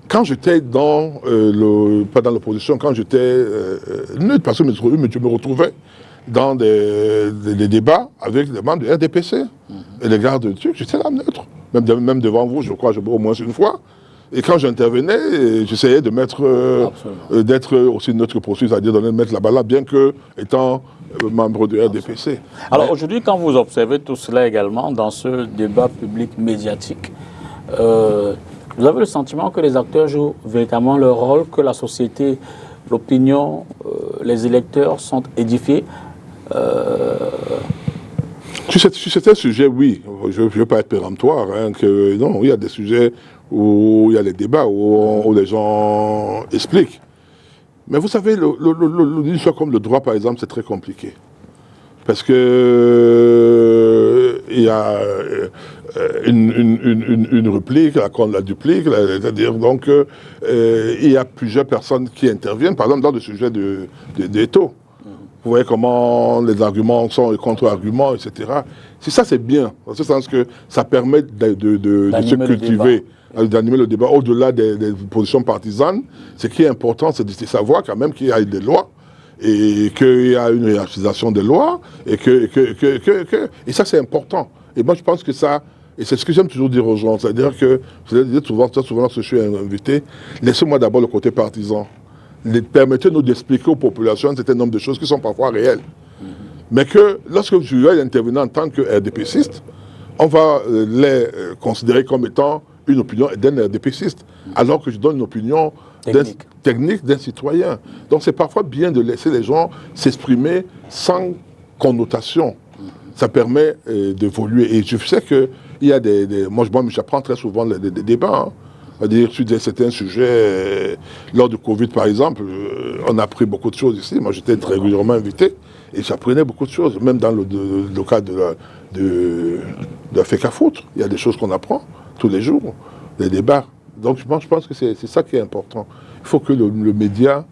Quand j'étais pas dans l'opposition, quand j'étais neutre, parce que je me retrouvais dans des débats avec les membres du RDPC et les gardes de Dieu, j'étais là neutre. Même devant vous, je crois, au moins une fois. Et quand j'intervenais, j'essayais de d'être aussi neutre possible, c'est-à-dire de mettre la balade, bien que étant membre du RDPC.
Alors aujourd'hui, quand vous observez tout cela également dans ce débat public médiatique, vous avez le sentiment que les acteurs jouent véritablement leur rôle, que la société, l'opinion, les électeurs sont édifiés
Sur certains sujets, oui. Je ne veux pas être péremptoire. Non, il y a des sujets où il y a les débats, où les gens expliquent. Mais vous savez, une histoire comme le droit, par exemple, c'est très compliqué. Parce que il il y a une réplique, la duplique, c'est-à-dire donc il y a plusieurs personnes qui interviennent, par exemple dans le sujet des taux. Vous voyez comment les arguments sont les contre-arguments, etc. Si ça c'est bien, dans ce sens que ça permet de se cultiver, d'animer le débat au-delà des positions partisanes. Ce qui est important, c'est de savoir quand même qu'il y a des lois et qu'il y a une hiérarchisation des lois et et ça c'est important. Et moi je pense que ça, et c'est ce que j'aime toujours dire aux gens, c'est-à-dire que, je dis souvent lorsque je suis invité, laissez-moi d'abord le côté partisan. Permettez-nous d'expliquer aux populations un certain nombre de choses qui sont parfois réelles. Mais que lorsque je vais intervenir en tant que RDPCiste, on va les considérer comme étant une opinion d'un RDPCiste, alors que je donne une opinion technique d'un citoyen. Donc c'est parfois bien de laisser les gens s'exprimer sans connotation. Ça permet d'évoluer. Et je sais qu'il y a moi j'apprends très souvent des débats. Hein. C'est-à-dire sur certains sujets, lors du Covid par exemple, on a appris beaucoup de choses ici. Moi j'étais très régulièrement invité et j'apprenais beaucoup de choses, même dans le cadre de la FECAFOOT. Il y a des choses qu'on apprend tous les jours, des débats. Donc je pense que c'est ça qui est important. Il faut que les médias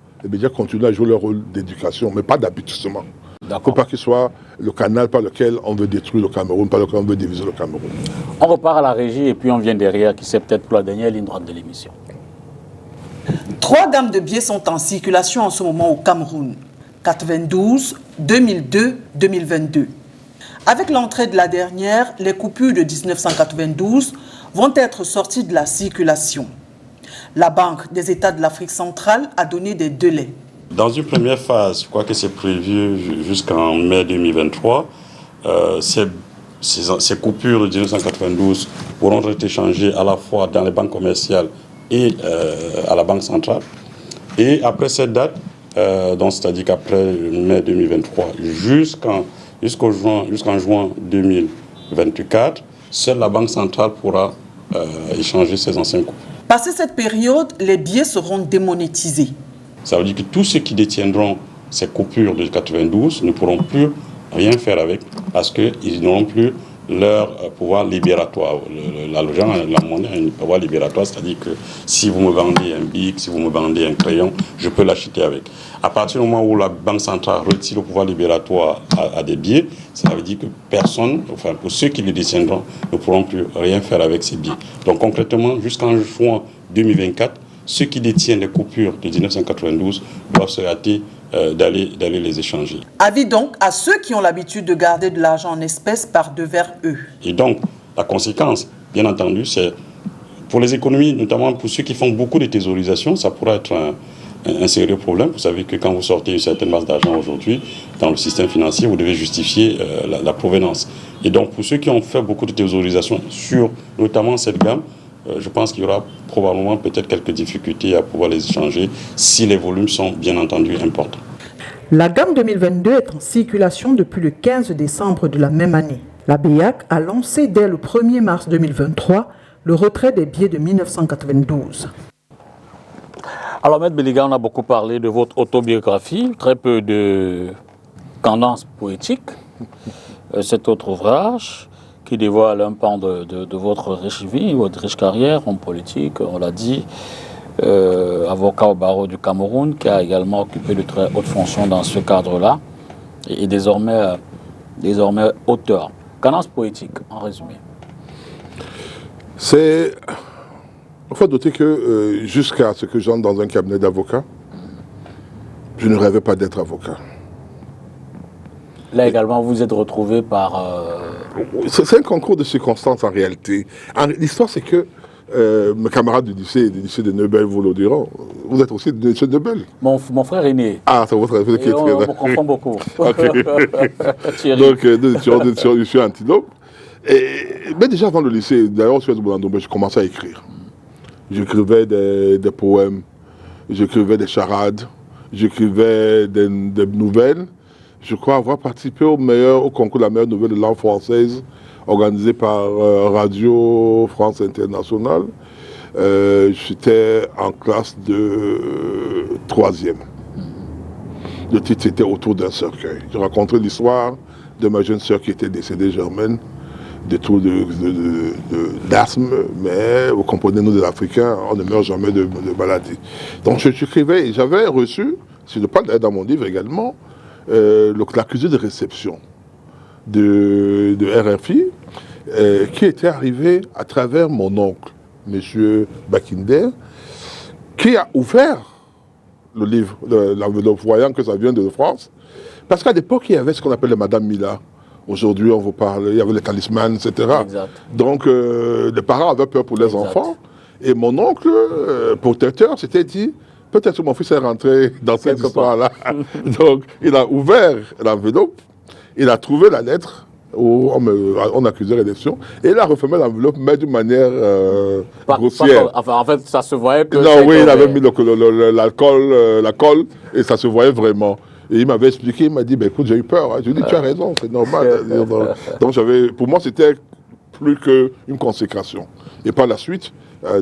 continuent à jouer leur rôle d'éducation, mais pas d'habituellement. Il ne faut pas qu'il soit le canal par lequel on veut détruire le Cameroun, par lequel on veut diviser le Cameroun.
On repart à la régie et puis on vient derrière, qui c'est peut-être pour la dernière ligne droite de l'émission.
3 gammes de billets sont en circulation en ce moment au Cameroun. 92, 2002, 2022. Avec l'entrée de la dernière, les coupures de 1992 vont être sorties de la circulation. La Banque des États de l'Afrique centrale a donné des délais.
Dans une première phase, je crois que c'est prévu jusqu'en mai 2023, ces coupures de 1992 pourront être échangées à la fois dans les banques commerciales et à la Banque centrale. Et après cette date, donc c'est-à-dire qu'après mai 2023 jusqu'en juin 2024, seule la Banque centrale pourra échanger ces anciennes coupures.
Passé cette période, les billets seront démonétisés.
Ça veut dire que tous ceux qui détiendront ces coupures de 92 ne pourront plus rien faire avec parce qu'ils n'auront plus leur pouvoir libératoire. La monnaie a un pouvoir libératoire, c'est-à-dire que si vous me vendez un bic, si vous me vendez un crayon, je peux l'acheter avec. À partir du moment où la Banque centrale retire le pouvoir libératoire à des billets, ça veut dire que personne, enfin pour ceux qui les détiendront, ne pourront plus rien faire avec ces billets. Donc concrètement, jusqu'en juin 2024, ceux qui détiennent les coupures de 1992 doivent se hâter d'aller les échanger.
Avis donc à ceux qui ont l'habitude de garder de l'argent en espèces par devers eux.
Et donc, la conséquence, bien entendu, c'est pour les économies, notamment pour ceux qui font beaucoup de thésaurisation, ça pourrait être un sérieux problème. Vous savez que quand vous sortez une certaine masse d'argent aujourd'hui dans le système financier, vous devez justifier la provenance. Et donc, pour ceux qui ont fait beaucoup de thésaurisation sur notamment cette gamme, je pense qu'il y aura probablement peut-être quelques difficultés à pouvoir les échanger si les volumes sont bien entendu importants.
La gamme 2022 est en circulation depuis le 15 décembre de la même année. La BEAC a lancé dès le 1er mars 2023 le retrait des billets de 1992.
Alors, Maître Belliga, on a beaucoup parlé de votre autobiographie, très peu de tendance poétique. Cet autre ouvrage qui dévoile un pan de votre riche vie, votre riche carrière en politique, on l'a dit, avocat au barreau du Cameroun, qui a également occupé de très hautes fonctions dans ce cadre-là, et désormais auteur. Tendance poétique, en résumé.
Il faut noter que jusqu'à ce que j'entre dans un cabinet d'avocat, je ne rêvais pas d'être avocat.
Là également, vous êtes retrouvé par...
C'est un concours de circonstances en réalité. L'histoire, c'est que mes camarades du lycée de Neubel vous le diront. Vous êtes aussi du lycée de Neubel.
Mon frère aîné.
Ah, c'est votre frère qui est très...
On me confond beaucoup.
Donc, je suis antilope. Mais déjà avant le lycée, d'ailleurs, je commençais à écrire. J'écrivais des poèmes, j'écrivais des charades, j'écrivais des nouvelles. Je crois avoir participé au concours de la meilleure nouvelle de langue française, organisé par Radio France Internationale. J'étais en classe de 3e. Le titre, c'était Autour d'un cercueil. J'ai raconté l'histoire de ma jeune sœur qui était décédée, Germaine, d'asthme, mais vous comprenez, nous les Africains, on ne meurt jamais de maladie. Donc j'écrivais, et j'avais reçu, si je parle dans mon livre également, l'accusé de réception de RFI, qui était arrivé à travers mon oncle, M. Bakinder, qui a ouvert le livre, l'enveloppe, voyant que ça vient de France. Parce qu'à l'époque, il y avait ce qu'on appelle le Madame Mila. Aujourd'hui, on vous parle, il y avait les talismans, etc.
Exact.
Donc, les parents avaient peur pour les enfants. Et mon oncle, protecteur, s'était dit, peut-être que mon fils est rentré dans cette histoire-là. Donc, il a ouvert l'enveloppe, il a trouvé la lettre où on accusait l'élection, et il a refermé l'enveloppe, mais d'une manière grossière.
En fait, ça se voyait que...
Non, oui, il avait mis la colle, et ça se voyait vraiment. Et il m'avait expliqué, il m'a dit, ben, écoute, j'ai eu peur. Hein. Je lui ai dit, tu as raison, c'est normal. Donc, pour moi, c'était plus qu'une consécration. Et par la suite,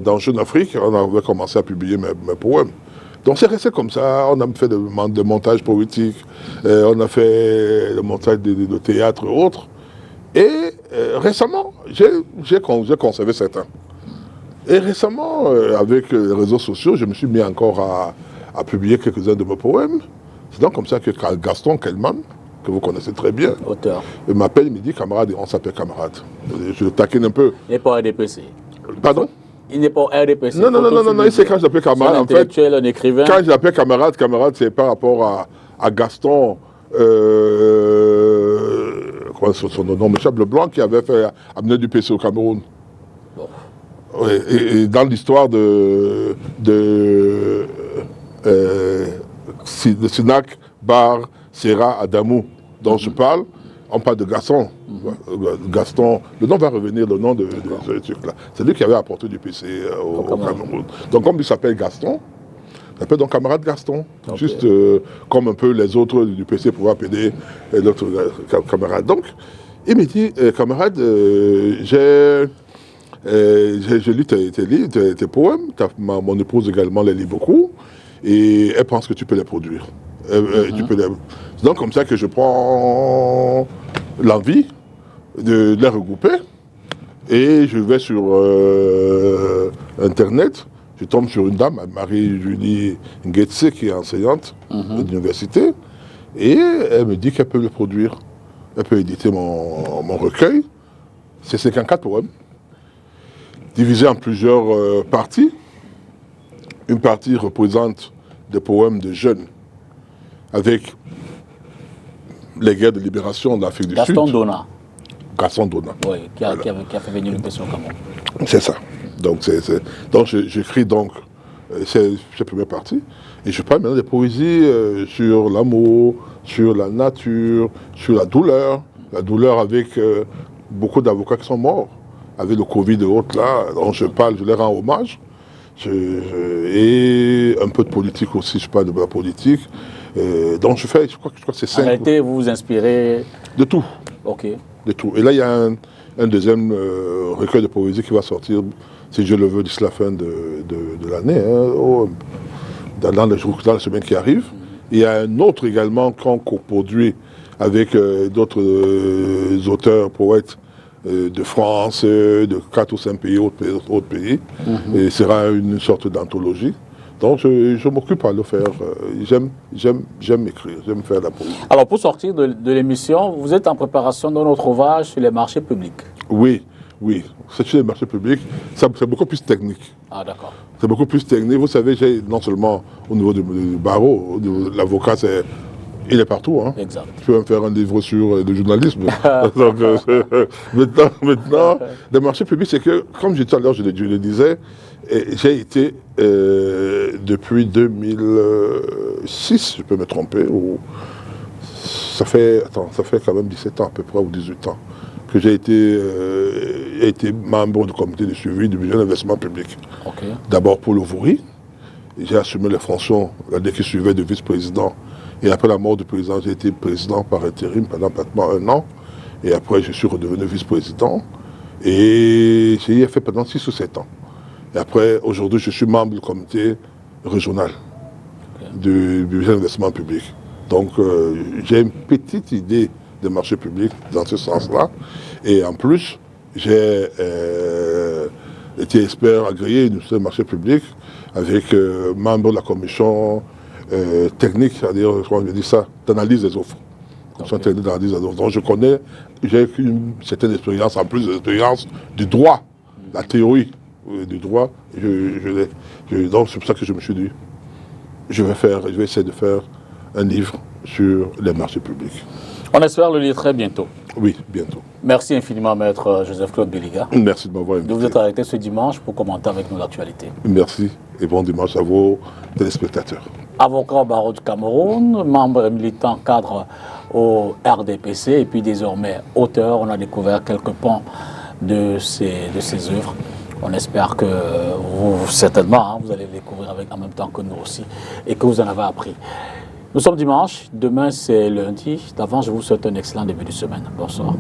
dans Jeune Afrique, on avait commencé à publier mes poèmes. Donc c'est resté comme ça, on a fait des montages poétiques, on a fait le montage de théâtre et autres. Et récemment, j'ai conservé certains. Et récemment, avec les réseaux sociaux, je me suis mis encore à publier quelques-uns de mes poèmes. C'est donc comme ça que Gaston Kellman, que vous connaissez très bien,
auteur,
il m'appelle, il me dit camarade, et on s'appelle camarade. Je le taquine un peu.
Il n'est pas RDPC.
Pardon?
Il n'est pas RDPC.
Non, c'est quand je l'appelle camarade. En fait,
un écrivain.
Quand je l'appelle camarade, c'est par rapport à Gaston, comment son nom, M. Leblanc, qui avait fait amener du PC au Cameroun. Bon. Oui, et dans l'histoire de Sinac, Bar, Serra, Adamou, dont je parle, on parle de Gaston. Gaston, le nom va revenir, le nom de ce truc-là. C'est lui qui avait apporté du PC au Cameroun. Donc comme il s'appelle Gaston, il s'appelle donc camarade Gaston. Okay. Juste comme un peu les autres du PC pouvaient appeler l'autre camarade. Donc, il me dit, camarade, j'ai lu tes poèmes, mon épouse également les lit beaucoup, et elle pense que tu peux les produire. C'est donc comme ça que je prends l'envie de les regrouper et je vais sur Internet, je tombe sur une dame, Marie-Julie Nguetse, qui est enseignante de l'université, et elle me dit qu'elle peut le produire. Elle peut éditer mon recueil. C'est 54 poèmes, divisés en plusieurs parties. Une partie représente des poèmes de jeunes avec les guerres de libération de l'Afrique du Sud. Gaston Dona.
Oui, qui a fait venir le PC au Cameroun.
C'est ça. Donc, j'écris donc cette première partie. Et je parle maintenant des poésies sur l'amour, sur la nature, sur la douleur. La douleur avec beaucoup d'avocats qui sont morts. Avec le Covid et autres là, dont je parle, je les rends hommage. Et un peu de politique aussi, je parle de la politique. Donc je crois que c'est 5.
Arrêtez, vous vous inspirez...
De tout.
Ok.
De tout. Et là, il y a un deuxième recueil de poésie qui va sortir, si Dieu le veut, d'ici la fin de l'année, hein, dans la semaine qui arrive. Il y a un autre également qu'on coproduit avec d'autres auteurs, poètes de France, de 4 ou 5 pays, autres pays. Et ce sera une sorte d'anthologie. Donc je m'occupe à le faire. J'aime écrire, j'aime faire la poésie.
Alors pour sortir de l'émission, vous êtes en préparation d'un autre ouvrage sur les marchés publics.
Oui. C'est sur les marchés publics. C'est beaucoup plus technique.
Ah d'accord.
C'est beaucoup plus technique. Vous savez, non seulement au niveau du barreau, au niveau de l'avocat, il est partout. Hein.
Exact.
Je peux même faire un livre sur le journalisme. Donc, maintenant, les marchés publics, c'est que, comme je disais tout à l'heure, je le disais, j'ai été depuis 2006, je peux me tromper, ça fait quand même 17 ans à peu près, ou 18 ans, que j'ai été membre du comité de suivi du budget d'investissement public.
Okay.
D'abord pour le Voury, j'ai assumé les fonctions l'année qui suivait de vice-président. Et après la mort du président, j'ai été président par intérim pendant pratiquement 1 an. Et après, je suis redevenu vice-président. Et j'ai fait pendant 6 ou 7 ans. Et après, aujourd'hui, je suis membre du comité régional du budget d'investissement public. Donc, j'ai une petite idée des marchés publics dans ce sens-là. Et en plus, J'ai été expert agréé du ministère des marchés publics avec membre de la commission technique, c'est-à-dire, comment je dis ça, d'analyse des offres. Commission technique d'analyse des offres. Donc je connais, j'ai une certaine expérience, en plus de l'expérience du droit, la théorie du droit. Donc c'est pour ça que je me suis dit, je vais essayer de faire un livre sur les marchés publics.
On espère le lire très bientôt.
Oui, bientôt.
Merci infiniment, Maître Joseph-Claude Béliga,
Merci de m'avoir invité.
de vous être arrêté ce dimanche pour commenter avec nous l'actualité.
Merci et bon dimanche à vos téléspectateurs.
Avocat au barreau du Cameroun, membre et militant cadre au RDPC et puis désormais auteur. On a découvert quelques pans de ses œuvres. On espère que vous, certainement, vous allez les découvrir en même temps que nous aussi et que vous en avez appris. Nous sommes dimanche, demain c'est lundi. D'avant, je vous souhaite un excellent début de semaine. Bonsoir.